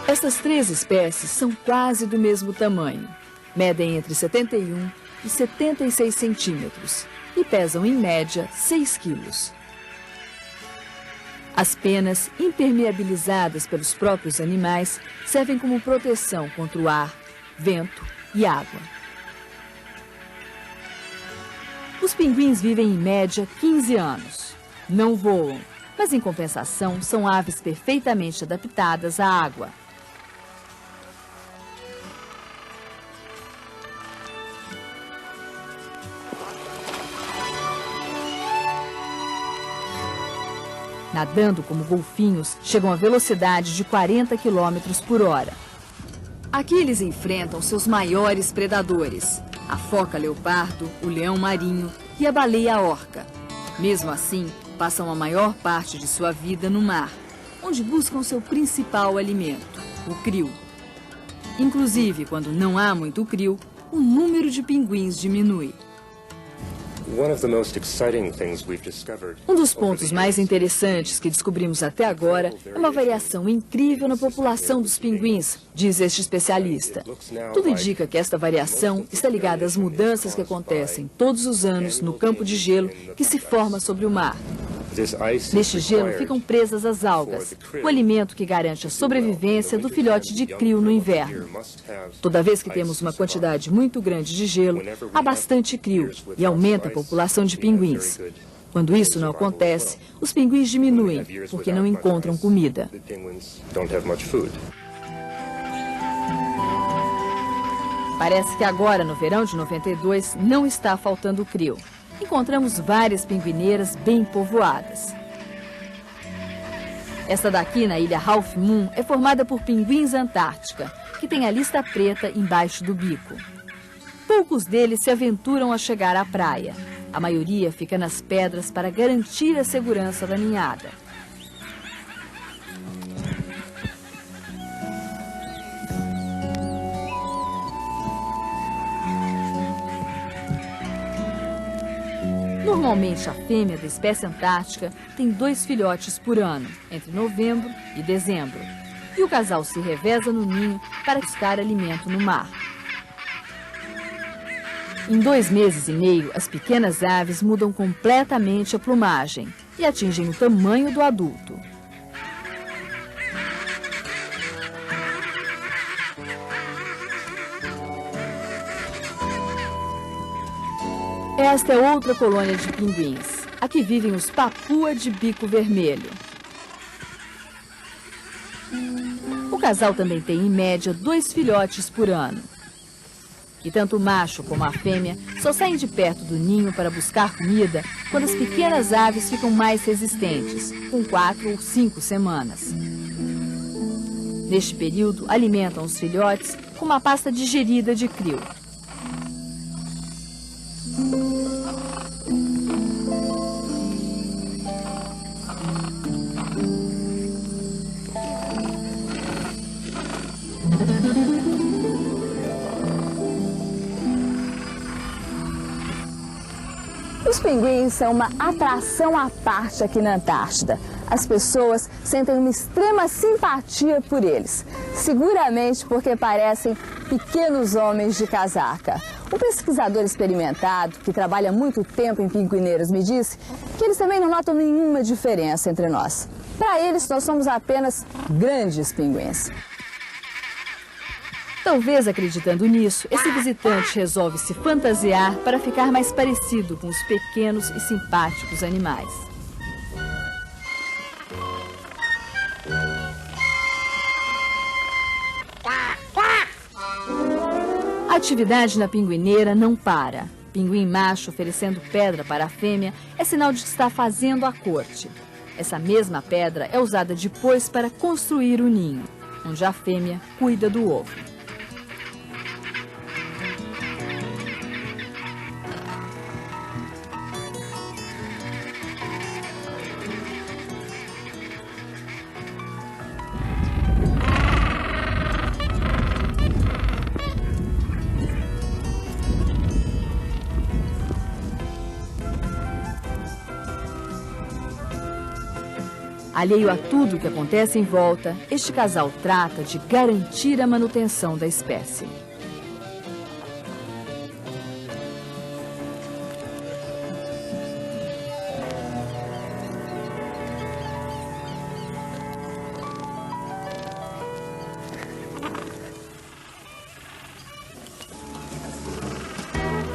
Essas 3 espécies são quase do mesmo tamanho. Medem entre 71 e 76 centímetros e pesam, em média, 6 quilos. As penas, impermeabilizadas pelos próprios animais, servem como proteção contra o ar, vento e água. Os pinguins vivem, em média, 15 anos. Não voam, mas, em compensação, são aves perfeitamente adaptadas à água. Nadando como golfinhos, chegam a velocidade de 40 km por hora. Aqui eles enfrentam seus maiores predadores, a foca leopardo, o leão marinho e a baleia orca. Mesmo assim, passam a maior parte de sua vida no mar, onde buscam seu principal alimento, o krill. Inclusive, quando não há muito krill, o número de pinguins diminui. Um dos pontos mais interessantes que descobrimos até agora é uma variação incrível na população dos pinguins, diz este especialista. Tudo indica que esta variação está ligada às mudanças que acontecem todos os anos no campo de gelo que se forma sobre o mar. Neste gelo ficam presas as algas, o alimento que garante a sobrevivência do filhote de krill no inverno. Toda vez que temos uma quantidade muito grande de gelo, há bastante krill e aumenta a população de pinguins. Quando isso não acontece, os pinguins diminuem, porque não encontram comida. Parece que agora, no verão de 92, não está faltando krill. Encontramos várias pinguineiras bem povoadas. Esta daqui, na ilha Half Moon, é formada por pinguins antártica, que tem a lista preta embaixo do bico. Poucos deles se aventuram a chegar à praia. A maioria fica nas pedras para garantir a segurança da ninhada. Normalmente, a fêmea da espécie antártica tem 2 filhotes por ano, entre novembro e dezembro. E o casal se reveza no ninho para buscar alimento no mar. Em 2 meses e meio, as pequenas aves mudam completamente a plumagem e atingem o tamanho do adulto. Esta é outra colônia de pinguins. Aqui vivem os papua de bico vermelho. O casal também tem, em média, 2 filhotes por ano. E tanto o macho como a fêmea só saem de perto do ninho para buscar comida quando as pequenas aves ficam mais resistentes, com 4 ou 5 semanas. Neste período, alimentam os filhotes com uma pasta digerida de krill. Os pinguins são uma atração à parte aqui na Antártida. As pessoas sentem uma extrema simpatia por eles, seguramente porque parecem pequenos homens de casaca. Um pesquisador experimentado, que trabalha muito tempo em pinguineiras, me disse que eles também não notam nenhuma diferença entre nós. Para eles, nós somos apenas grandes pinguins. Talvez acreditando nisso, esse visitante resolve se fantasiar para ficar mais parecido com os pequenos e simpáticos animais. A atividade na pinguineira não para. Pinguim macho oferecendo pedra para a fêmea é sinal de que está fazendo a corte. Essa mesma pedra é usada depois para construir o ninho, onde a fêmea cuida do ovo. Alheio a tudo o que acontece em volta, este casal trata de garantir a manutenção da espécie.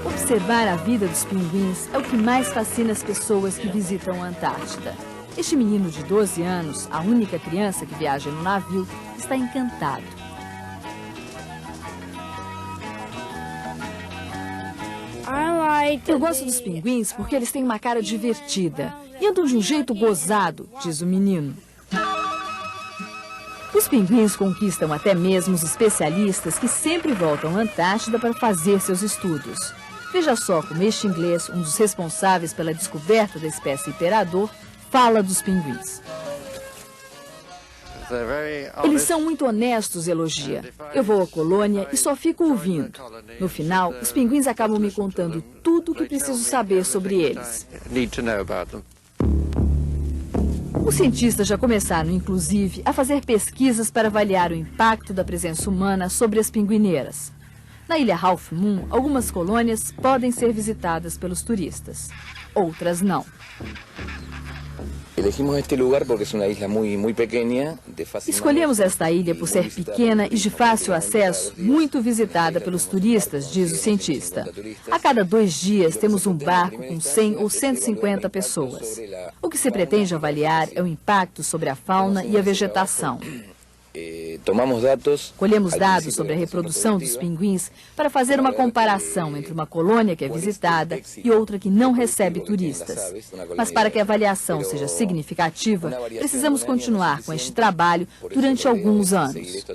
Observar a vida dos pinguins é o que mais fascina as pessoas que visitam a Antártida. Este menino de 12 anos, a única criança que viaja no navio, está encantado. Eu gosto dos pinguins porque eles têm uma cara divertida e andam de um jeito gozado, diz o menino. Os pinguins conquistam até mesmo os especialistas que sempre voltam à Antártida para fazer seus estudos. Veja só como este inglês, um dos responsáveis pela descoberta da espécie imperador, fala dos pinguins. Eles são muito honestos, elogia. Eu vou à colônia e só fico ouvindo. No final, os pinguins acabam me contando tudo o que preciso saber sobre eles. Os cientistas já começaram, inclusive, a fazer pesquisas para avaliar o impacto da presença humana sobre as pinguineiras. Na ilha Half Moon, algumas colônias podem ser visitadas pelos turistas, outras não. Escolhemos esta ilha por ser pequena e de fácil acesso, muito visitada pelos turistas, diz o cientista. A cada 2 dias temos um barco com 100 ou 150 pessoas. O que se pretende avaliar é o impacto sobre a fauna e a vegetação. Colhemos dados sobre a reprodução dos pinguins para fazer uma comparação entre uma colônia que é visitada e outra que não recebe turistas. Mas para que a avaliação seja significativa, precisamos continuar com este trabalho durante alguns anos.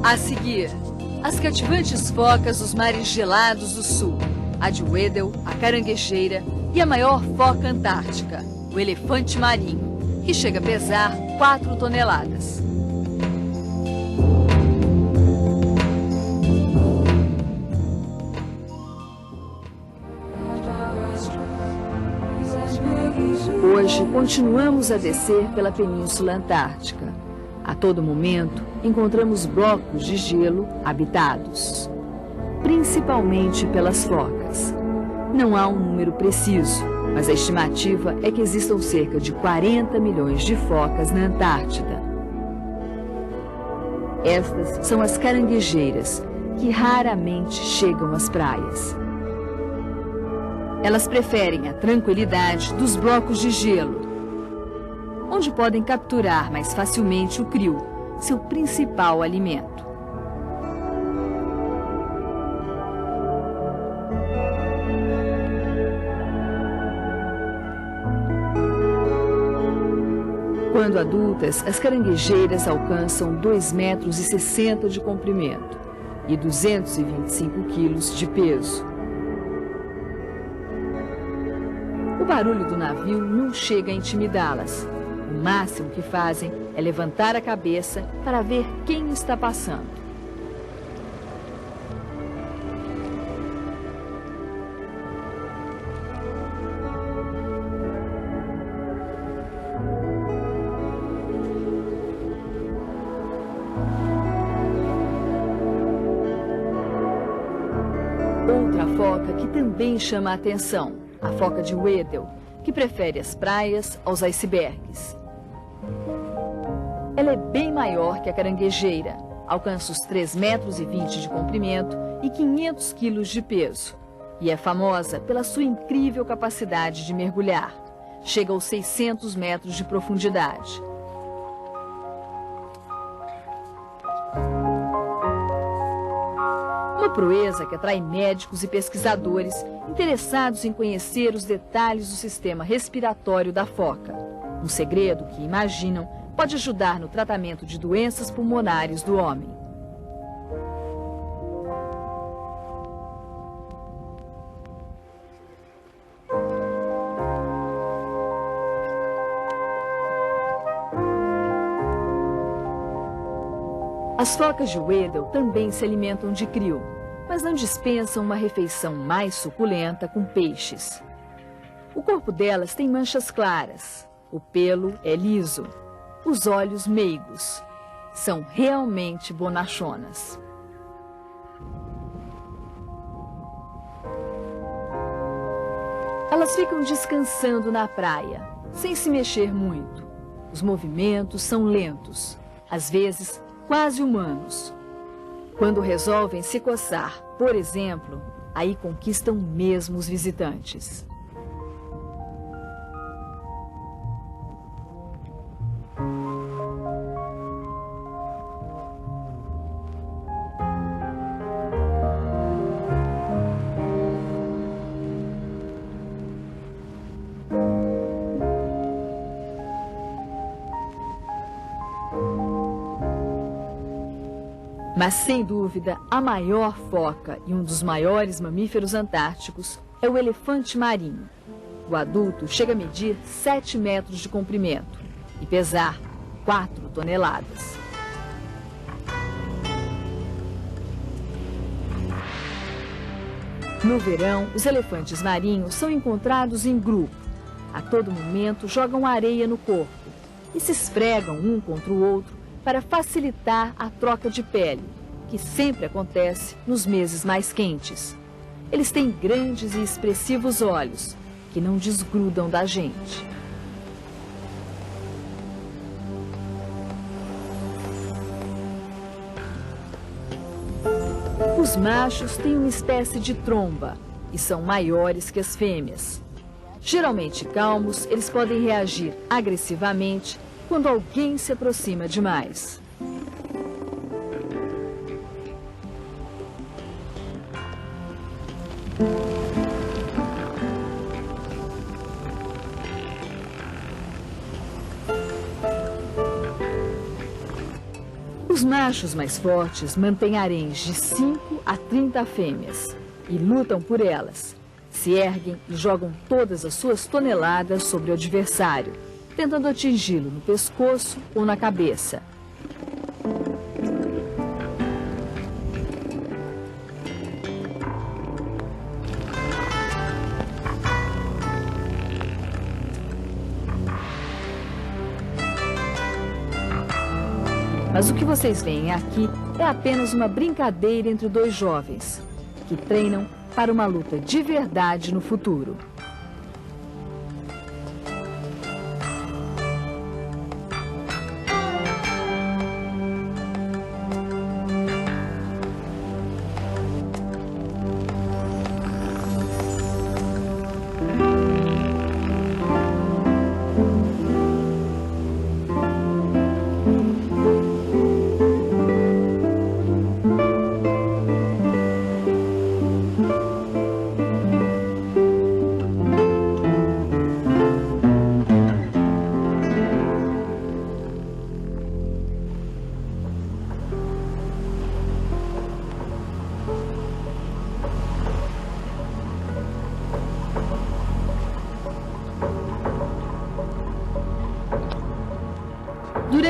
A seguir, as cativantes focas dos mares gelados do sul, a de Weddell, a caranguejeira e a maior foca antártica, o elefante marinho, que chega a pesar 4 toneladas. Hoje, continuamos a descer pela Península Antártica. A todo momento, encontramos blocos de gelo habitados, principalmente pelas focas. Não há um número preciso, mas a estimativa é que existam cerca de 40 milhões de focas na Antártida. Estas são as caranguejeiras, que raramente chegam às praias. Elas preferem a tranquilidade dos blocos de gelo, onde podem capturar mais facilmente o krill, seu principal alimento. Quando adultas, as caranguejeiras alcançam 2,60 metros de comprimento e 225 quilos de peso. O barulho do navio não chega a intimidá-las. O máximo que fazem é levantar a cabeça para ver quem está passando. Outra foca que também chama a atenção, a foca de Weddell, que prefere as praias aos icebergs. Ela é bem maior que a caranguejeira, alcança os 3,20 metros de comprimento e 500 quilos de peso. E é famosa pela sua incrível capacidade de mergulhar. Chega aos 600 metros de profundidade. Uma proeza que atrai médicos e pesquisadores interessados em conhecer os detalhes do sistema respiratório da foca. Um segredo que, imaginam, pode ajudar no tratamento de doenças pulmonares do homem. As focas de Weddell também se alimentam de krill, mas não dispensam uma refeição mais suculenta com peixes. O corpo delas tem manchas claras, o pelo é liso, os olhos meigos. São realmente bonachonas. Elas ficam descansando na praia, sem se mexer muito. Os movimentos são lentos, às vezes quase humanos. Quando resolvem se coçar, por exemplo, aí conquistam mesmo os visitantes. Mas, sem dúvida, a maior foca e um dos maiores mamíferos antárticos é o elefante marinho. O adulto chega a medir 7 metros de comprimento e pesar 4 toneladas. No verão, os elefantes marinhos são encontrados em grupo. A todo momento, jogam areia no corpo e se esfregam um contra o outro para facilitar a troca de pele, que sempre acontece nos meses mais quentes. Eles têm grandes e expressivos olhos, que não desgrudam da gente. Os machos têm uma espécie de tromba e são maiores que as fêmeas. Geralmente calmos, eles podem reagir agressivamente quando alguém se aproxima demais. Os machos mais fortes mantêm haréns de 5 a 30 fêmeas e lutam por elas. Se erguem e jogam todas as suas toneladas sobre o adversário, tentando atingi-lo no pescoço ou na cabeça. Mas o que vocês veem aqui é apenas uma brincadeira entre dois jovens, que treinam para uma luta de verdade no futuro.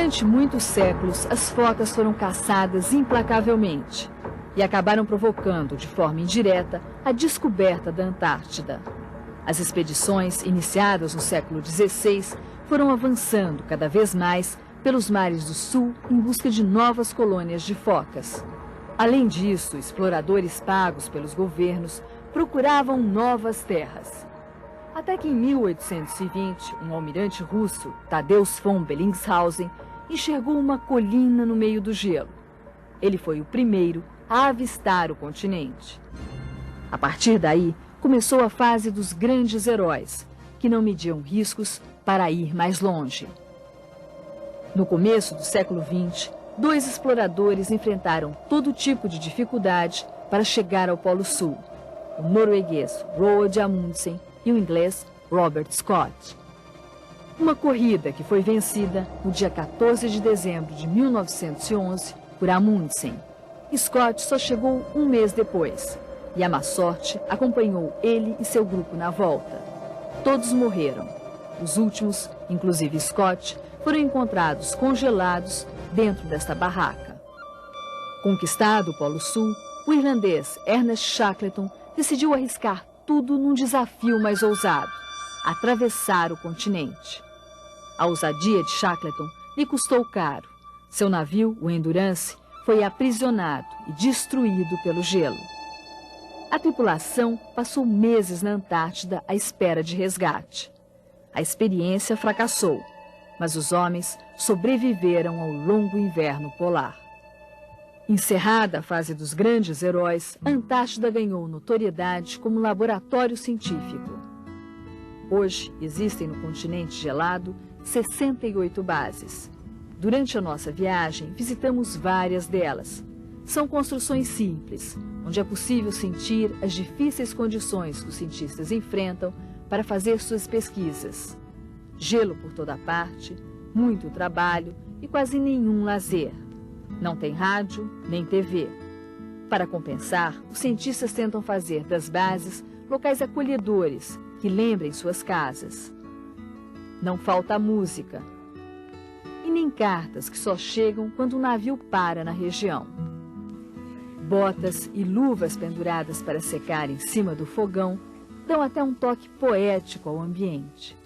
Durante muitos séculos, as focas foram caçadas implacavelmente e acabaram provocando, de forma indireta, a descoberta da Antártida. As expedições, iniciadas no século XVI, foram avançando cada vez mais pelos mares do sul em busca de novas colônias de focas. Além disso, exploradores pagos pelos governos procuravam novas terras. Até que em 1820, um almirante russo, Tadeusz von Bellingshausen, enxergou uma colina no meio do gelo. Ele foi o primeiro a avistar o continente. A partir daí, começou a fase dos grandes heróis, que não mediam riscos para ir mais longe. No começo do século XX, 2 exploradores enfrentaram todo tipo de dificuldade para chegar ao Polo Sul: o norueguês Roald Amundsen e o inglês Robert Scott. Uma corrida que foi vencida no dia 14 de dezembro de 1911 por Amundsen. Scott só chegou um mês depois, e a má sorte acompanhou ele e seu grupo na volta. Todos morreram. Os últimos, inclusive Scott, foram encontrados congelados dentro desta barraca. Conquistado o Polo Sul, o irlandês Ernest Shackleton decidiu arriscar tudo num desafio mais ousado: atravessar o continente. A ousadia de Shackleton lhe custou caro. Seu navio, o Endurance, foi aprisionado e destruído pelo gelo. A tripulação passou meses na Antártida à espera de resgate. A experiência fracassou, mas os homens sobreviveram ao longo inverno polar. Encerrada a fase dos grandes heróis, a Antártida ganhou notoriedade como laboratório científico. Hoje, existem no continente gelado 68 bases. Durante a nossa viagem, visitamos várias delas. São construções simples, onde é possível sentir as difíceis condições que os cientistas enfrentam para fazer suas pesquisas. Gelo por toda parte, muito trabalho e quase nenhum lazer. Não tem rádio nem TV. Para compensar, os cientistas tentam fazer das bases locais acolhedores que lembrem suas casas. Não falta música e nem cartas que só chegam quando o navio para na região. Botas e luvas penduradas para secar em cima do fogão dão até um toque poético ao ambiente.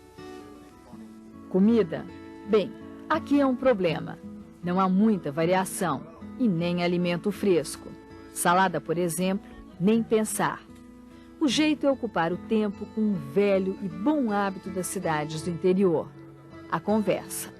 Comida? Bem, aqui é um problema. Não há muita variação e nem alimento fresco. Salada, por exemplo, nem pensar. O jeito é ocupar o tempo com um velho e bom hábito das cidades do interior: a conversa.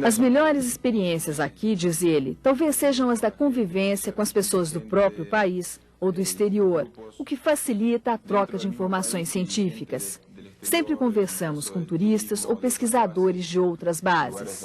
As melhores experiências aqui, diz ele, talvez sejam as da convivência com as pessoas do próprio país ou do exterior, o que facilita a troca de informações científicas. Sempre conversamos com turistas ou pesquisadores de outras bases.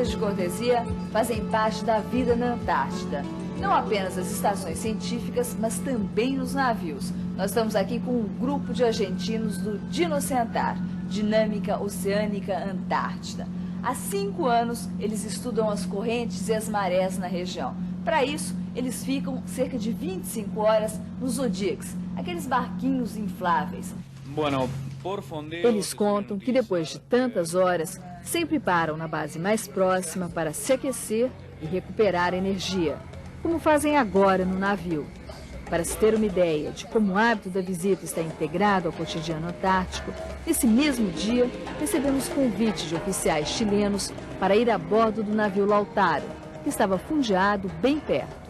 De cortesia fazem parte da vida na Antártida. Não apenas as estações científicas, mas também nos navios. Nós estamos aqui com um grupo de argentinos do Dinocentar, Dinâmica Oceânica Antártida. Há 5 anos, eles estudam as correntes e as marés na região. Para isso, eles ficam cerca de 25 horas nos Zodiacs, aqueles barquinhos infláveis. Eles contam que depois de tantas horas, sempre param na base mais próxima para se aquecer e recuperar energia, como fazem agora no navio. Para se ter uma ideia de como o hábito da visita está integrado ao cotidiano antártico, nesse mesmo dia recebemos convite de oficiais chilenos para ir a bordo do navio Lautaro, que estava fundeado bem perto.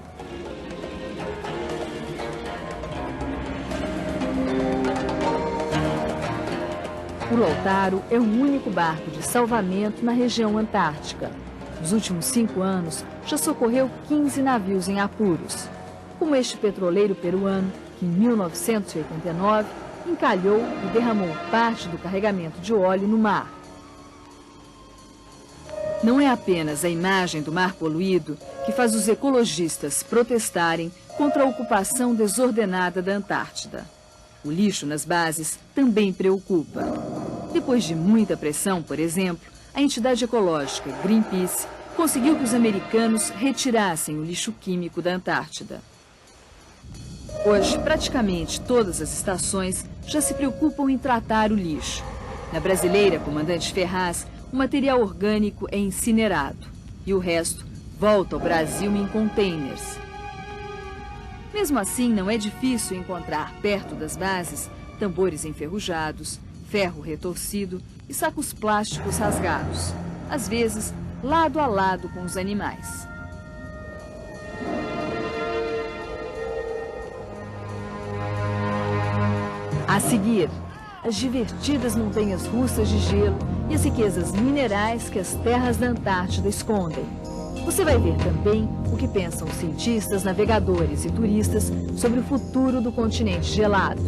O Lautaro é o único barco de salvamento na região antártica. Nos últimos 5 anos, já socorreu 15 navios em apuros, como este petroleiro peruano, que em 1989 encalhou e derramou parte do carregamento de óleo no mar. Não é apenas a imagem do mar poluído que faz os ecologistas protestarem contra a ocupação desordenada da Antártida. O lixo nas bases também preocupa. Depois de muita pressão, por exemplo, a entidade ecológica Greenpeace conseguiu que os americanos retirassem o lixo químico da Antártida. Hoje, praticamente todas as estações já se preocupam em tratar o lixo. Na brasileira Comandante Ferraz, o material orgânico é incinerado e o resto volta ao Brasil em containers. Mesmo assim, não é difícil encontrar perto das bases tambores enferrujados, ferro retorcido e sacos plásticos rasgados, às vezes lado a lado com os animais. A seguir, as divertidas montanhas russas de gelo e as riquezas minerais que as terras da Antártida escondem. Você vai ver também o que pensam cientistas, navegadores e turistas sobre o futuro do continente gelado,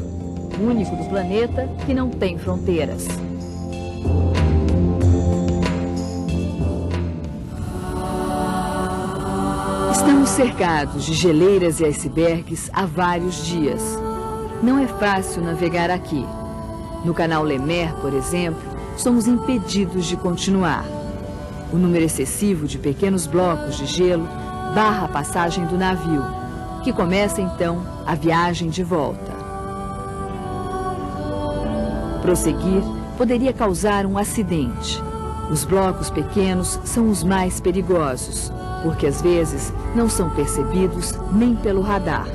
o único do planeta que não tem fronteiras. Estamos cercados de geleiras e icebergs há vários dias. Não é fácil navegar aqui. No canal Lemaire, por exemplo, somos impedidos de continuar. O número excessivo de pequenos blocos de gelo barra a passagem do navio, que começa então a viagem de volta. Prosseguir poderia causar um acidente. Os blocos pequenos são os mais perigosos, porque às vezes não são percebidos nem pelo radar.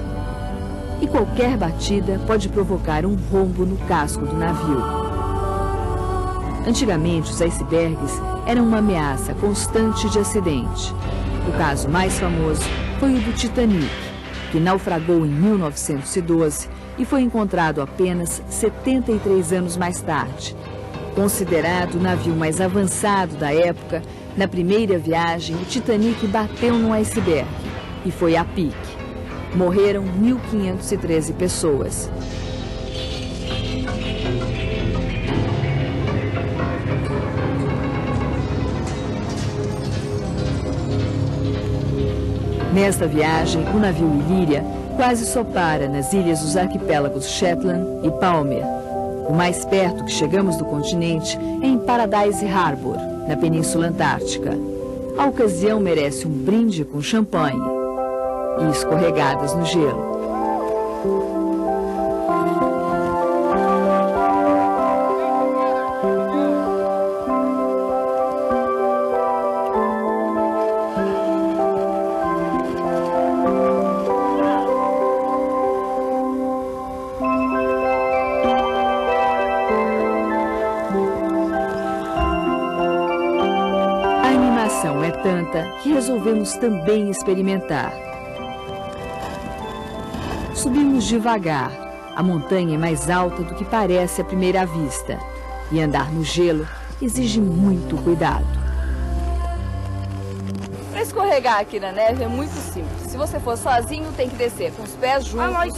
E qualquer batida pode provocar um rombo no casco do navio. Antigamente, os icebergs eram uma ameaça constante de acidente. O caso mais famoso foi o do Titanic, que naufragou em 1912 e foi encontrado apenas 73 anos mais tarde. Considerado o navio mais avançado da época, na primeira viagem, o Titanic bateu num iceberg e foi a pique. Morreram 1.513 pessoas. Nesta viagem, o navio Illyria quase só para nas ilhas dos arquipélagos Shetland e Palmer. O mais perto que chegamos do continente é em Paradise Harbor, na Península Antártica. A ocasião merece um brinde com champanhe e escorregadas no gelo. A animação é tanta que resolvemos também experimentar. Subimos devagar. A montanha é mais alta do que parece à primeira vista. E andar no gelo exige muito cuidado. Para escorregar aqui na neve é muito simples. Se você for sozinho, tem que descer com os pés juntos,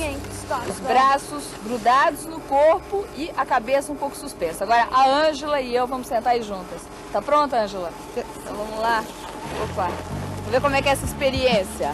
os braços grudados no corpo e a cabeça um pouco suspensa. Agora a Ângela e eu vamos sentar aí juntas. Tá pronta, Ângela? Então vamos lá. Opa. Vamos ver como é que é essa experiência.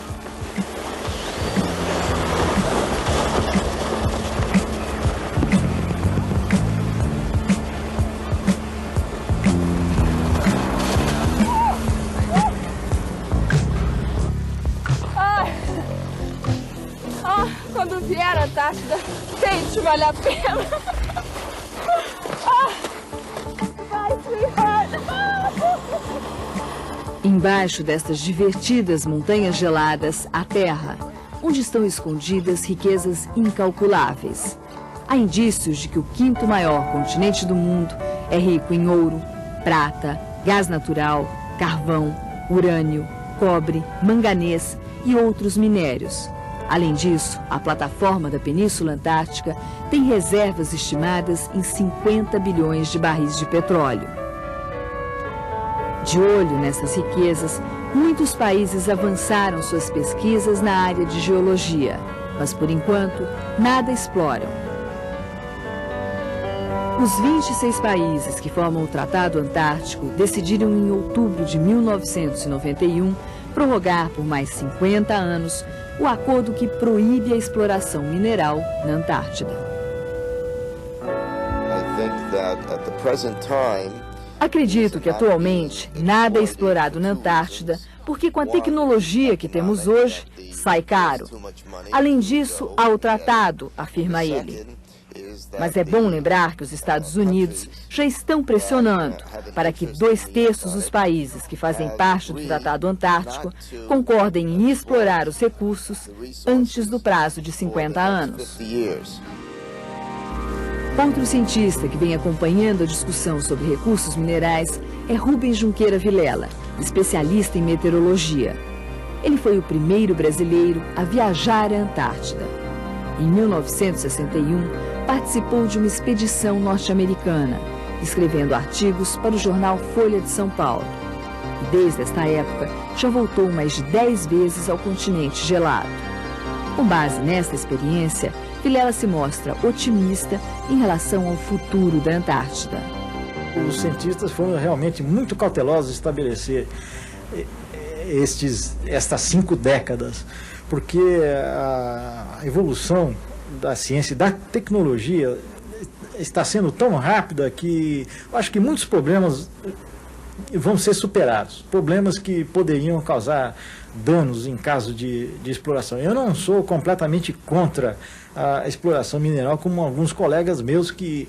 Quando vier a Antártida, tente, vale a pena. Vai, sweetheart. Embaixo destas divertidas montanhas geladas, a Terra, onde estão escondidas riquezas incalculáveis. Há indícios de que o quinto maior continente do mundo é rico em ouro, prata, gás natural, carvão, urânio, cobre, manganês e outros minérios. Além disso, a plataforma da Península Antártica tem reservas estimadas em 50 bilhões de barris de petróleo. De olho nessas riquezas, muitos países avançaram suas pesquisas na área de geologia, mas por enquanto nada exploram. Os 26 países que formam o Tratado Antártico decidiram em outubro de 1991 prorrogar por mais 50 anos o acordo que proíbe a exploração mineral na Antártida. Acredito que atualmente nada é explorado na Antártida porque com a tecnologia que temos hoje sai caro. Além disso, há o tratado, afirma ele. Mas é bom lembrar que os Estados Unidos já estão pressionando para que 2/3 dos países que fazem parte do Tratado Antártico concordem em explorar os recursos antes do prazo de 50 anos. Outro cientista que vem acompanhando a discussão sobre recursos minerais é Rubens Junqueira Vilela, especialista em meteorologia. Ele foi o primeiro brasileiro a viajar à Antártida. Em 1961, participou de uma expedição norte-americana, escrevendo artigos para o jornal Folha de São Paulo. E desde esta época, já voltou mais de 10 vezes ao continente gelado. Com base nesta experiência, Vilela se mostra otimista em relação ao futuro da Antártida. Os cientistas foram realmente muito cautelosos em estabelecer estas 5 décadas, porque a evolução da ciência e da tecnologia está sendo tão rápida que eu acho que muitos problemas vão ser superados. Problemas que poderiam causar danos em caso de exploração. Eu não sou completamente contra a exploração mineral, como alguns colegas meus que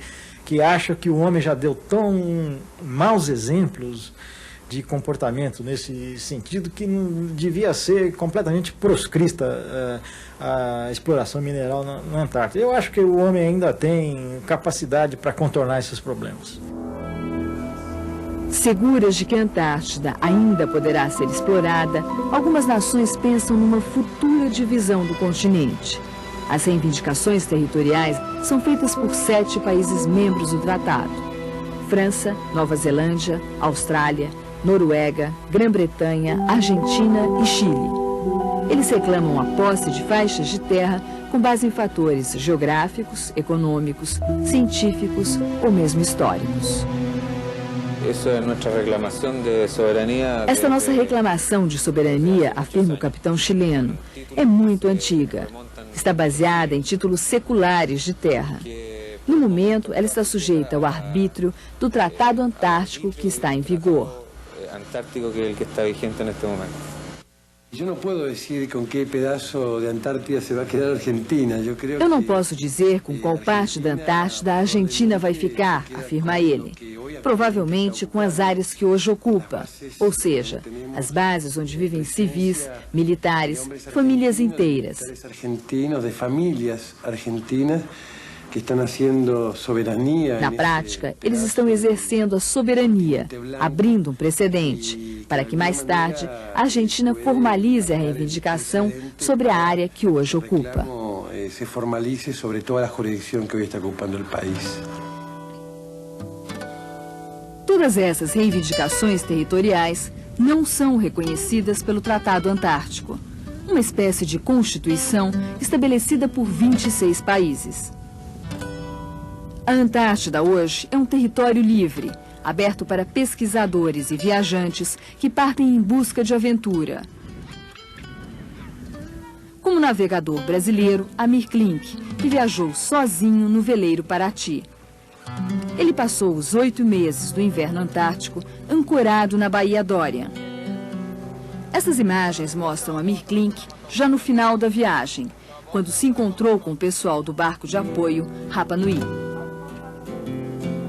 acham que o homem já deu tão maus exemplos de comportamento nesse sentido que não devia ser completamente proscrita a exploração mineral na Antártida. Eu acho que o homem ainda tem capacidade para contornar esses problemas. Seguras de que a Antártida ainda poderá ser explorada, algumas nações pensam numa futura divisão do continente. As reivindicações territoriais são feitas por 7 países membros do tratado: França, Nova Zelândia, Austrália, Noruega, Grã-Bretanha, Argentina e Chile. Eles reclamam a posse de faixas de terra com base em fatores geográficos, econômicos, científicos ou mesmo históricos. Esta nossa reclamação de soberania, afirma o capitão chileno, é muito antiga. Está baseada em títulos seculares de terra. No momento, ela está sujeita ao arbítrio do Tratado Antártico que está em vigor. Eu não posso dizer com que pedaço de Antártida se vai quedar a Argentina. Eu não posso dizer com qual parte da Antártida a Argentina vai ficar, afirma ele. Provavelmente com as áreas que hoje ocupa, ou seja, as bases onde vivem civis, militares, famílias inteiras. De famílias argentinas que estão fazendo soberania. Na prática, eles estão exercendo a soberania, abrindo um precedente, para que mais tarde a Argentina formalize a reivindicação sobre a área que hoje ocupa. Se formalize sobre toda a jurisdição que hoje está ocupando o país. Todas essas reivindicações territoriais não são reconhecidas pelo Tratado Antártico, uma espécie de constituição estabelecida por 26 países. A Antártida hoje é um território livre, aberto para pesquisadores e viajantes que partem em busca de aventura. Como navegador brasileiro, Amir Klink, que viajou sozinho no veleiro Paraty. Ele passou os 8 meses do inverno antártico ancorado na Baía Dorian. Essas imagens mostram Amir Klink já no final da viagem, quando se encontrou com o pessoal do barco de apoio Rapa Nui.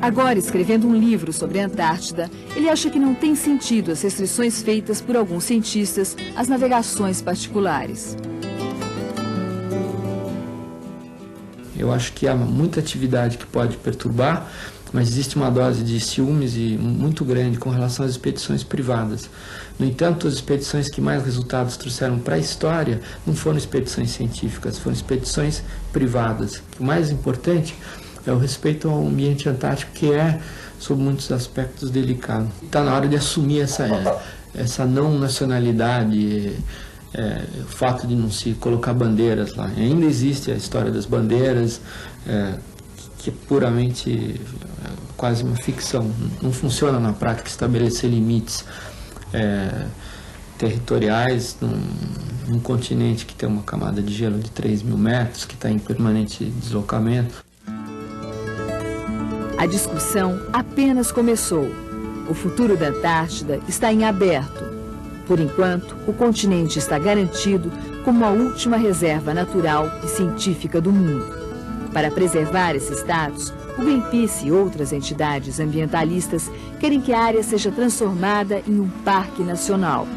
Agora, escrevendo um livro sobre a Antártida, ele acha que não tem sentido as restrições feitas por alguns cientistas às navegações particulares. Eu acho que há muita atividade que pode perturbar, mas existe uma dose de ciúmes muito grande com relação às expedições privadas. No entanto, as expedições que mais resultados trouxeram para a história não foram expedições científicas, foram expedições privadas. O mais importante é o respeito ao ambiente antártico, que é, sob muitos aspectos, delicado. Está na hora de assumir essa não nacionalidade, o fato de não se colocar bandeiras lá. Ainda existe a história das bandeiras, que é puramente quase uma ficção. Não funciona na prática estabelecer limites. territoriais num continente que tem uma camada de gelo de 3.000 metros, que está em permanente deslocamento. A discussão apenas começou. O futuro da Antártida está em aberto. Por enquanto, o continente está garantido como a última reserva natural e científica do mundo. Para preservar esse status, o Greenpeace e outras entidades ambientalistas querem que a área seja transformada em um parque nacional.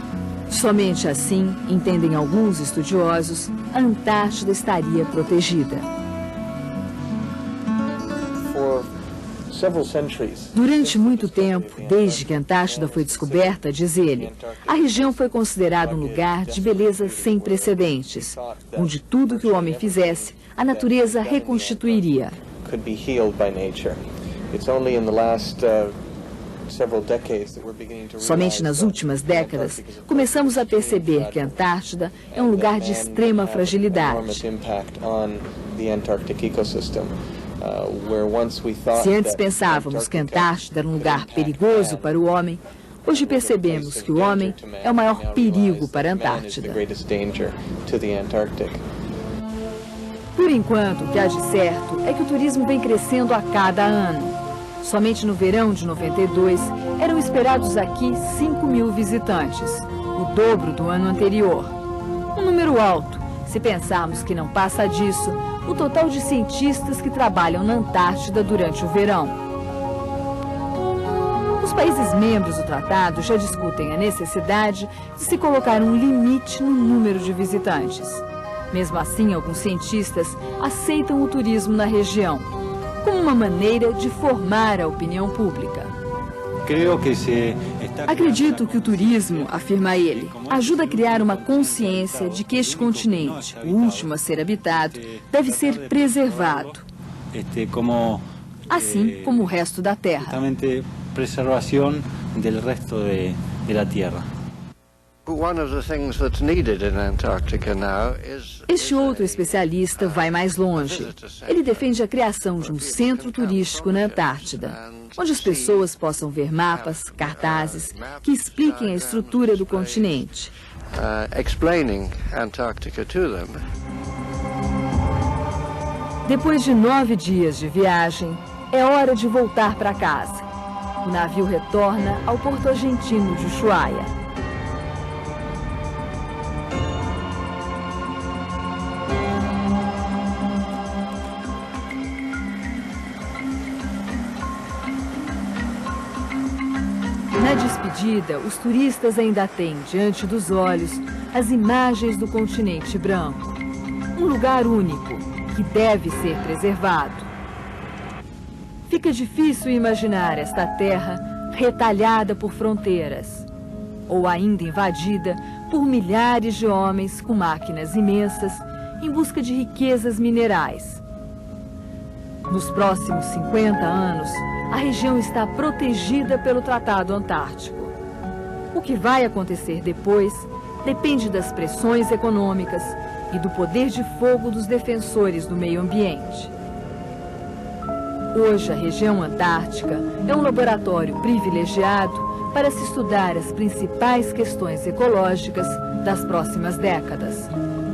Somente assim, entendem alguns estudiosos, a Antártida estaria protegida. Durante muito tempo, desde que a Antártida foi descoberta, diz ele, a região foi considerada um lugar de beleza sem precedentes, onde tudo que o homem fizesse, a natureza reconstituiria. Somente nas últimas décadas, começamos a perceber que a Antártida é um lugar de extrema fragilidade. Se antes pensávamos que a Antártida era um lugar perigoso para o homem, hoje percebemos que o homem é o maior perigo para a Antártida. Por enquanto, o que há de certo é que o turismo vem crescendo a cada ano. Somente no verão de 92, eram esperados aqui 5.000 visitantes, o dobro do ano anterior. Um número alto, se pensarmos que não passa disso o total de cientistas que trabalham na Antártida durante o verão. Os países membros do tratado já discutem a necessidade de se colocar um limite no número de visitantes. Mesmo assim, alguns cientistas aceitam o turismo na região, como uma maneira de formar a opinião pública. Acredito que o turismo, afirma ele, ajuda a criar uma consciência de que este continente, o último a ser habitado, deve ser preservado, assim como o resto da Terra. Este outro especialista vai mais longe. Ele defende a criação de um centro turístico na Antártida, onde as pessoas possam ver mapas, cartazes, que expliquem a estrutura do continente. Depois de 9 dias de viagem, é hora de voltar para casa. O navio retorna ao porto argentino de Ushuaia. Na despedida, os turistas ainda têm diante dos olhos as imagens do continente branco. Um lugar único, que deve ser preservado. Fica difícil imaginar esta terra retalhada por fronteiras, ou ainda invadida por milhares de homens com máquinas imensas em busca de riquezas minerais. Nos próximos 50 anos, a região está protegida pelo Tratado Antártico. O que vai acontecer depois depende das pressões econômicas e do poder de fogo dos defensores do meio ambiente. Hoje, a região antártica é um laboratório privilegiado para se estudar as principais questões ecológicas das próximas décadas: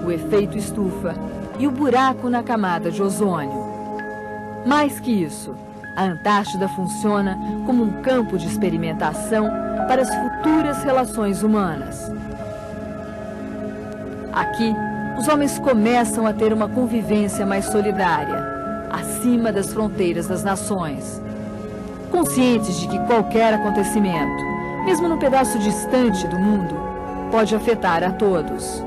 o efeito estufa e o buraco na camada de ozônio. Mais que isso, a Antártida funciona como um campo de experimentação para as futuras relações humanas. Aqui, os homens começam a ter uma convivência mais solidária, acima das fronteiras das nações. Conscientes de que qualquer acontecimento, mesmo num pedaço distante do mundo, pode afetar a todos.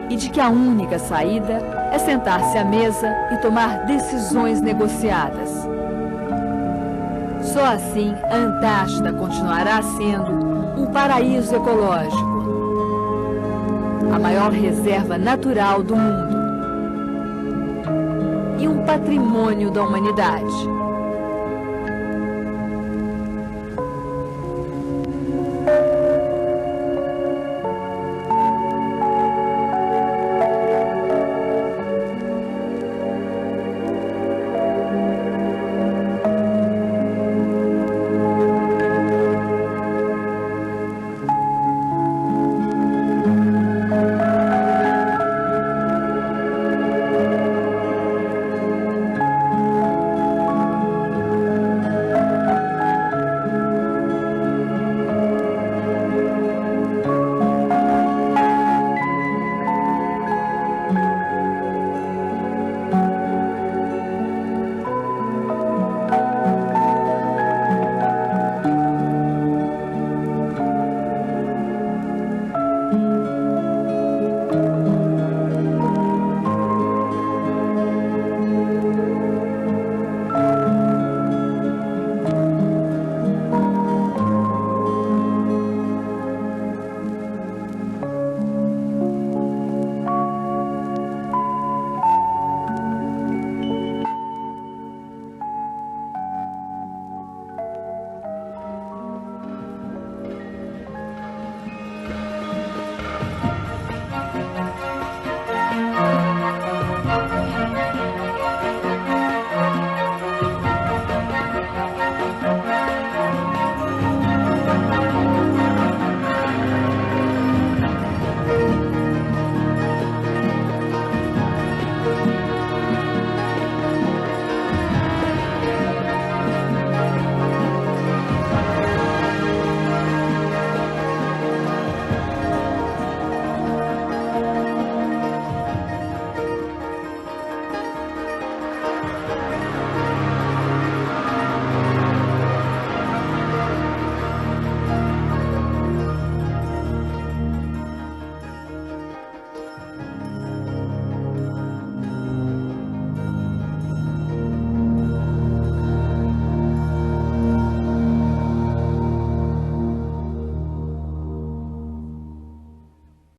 E de que a única saída é sentar-se à mesa e tomar decisões negociadas. Só assim a Antártida continuará sendo um paraíso ecológico, a maior reserva natural do mundo e um patrimônio da humanidade.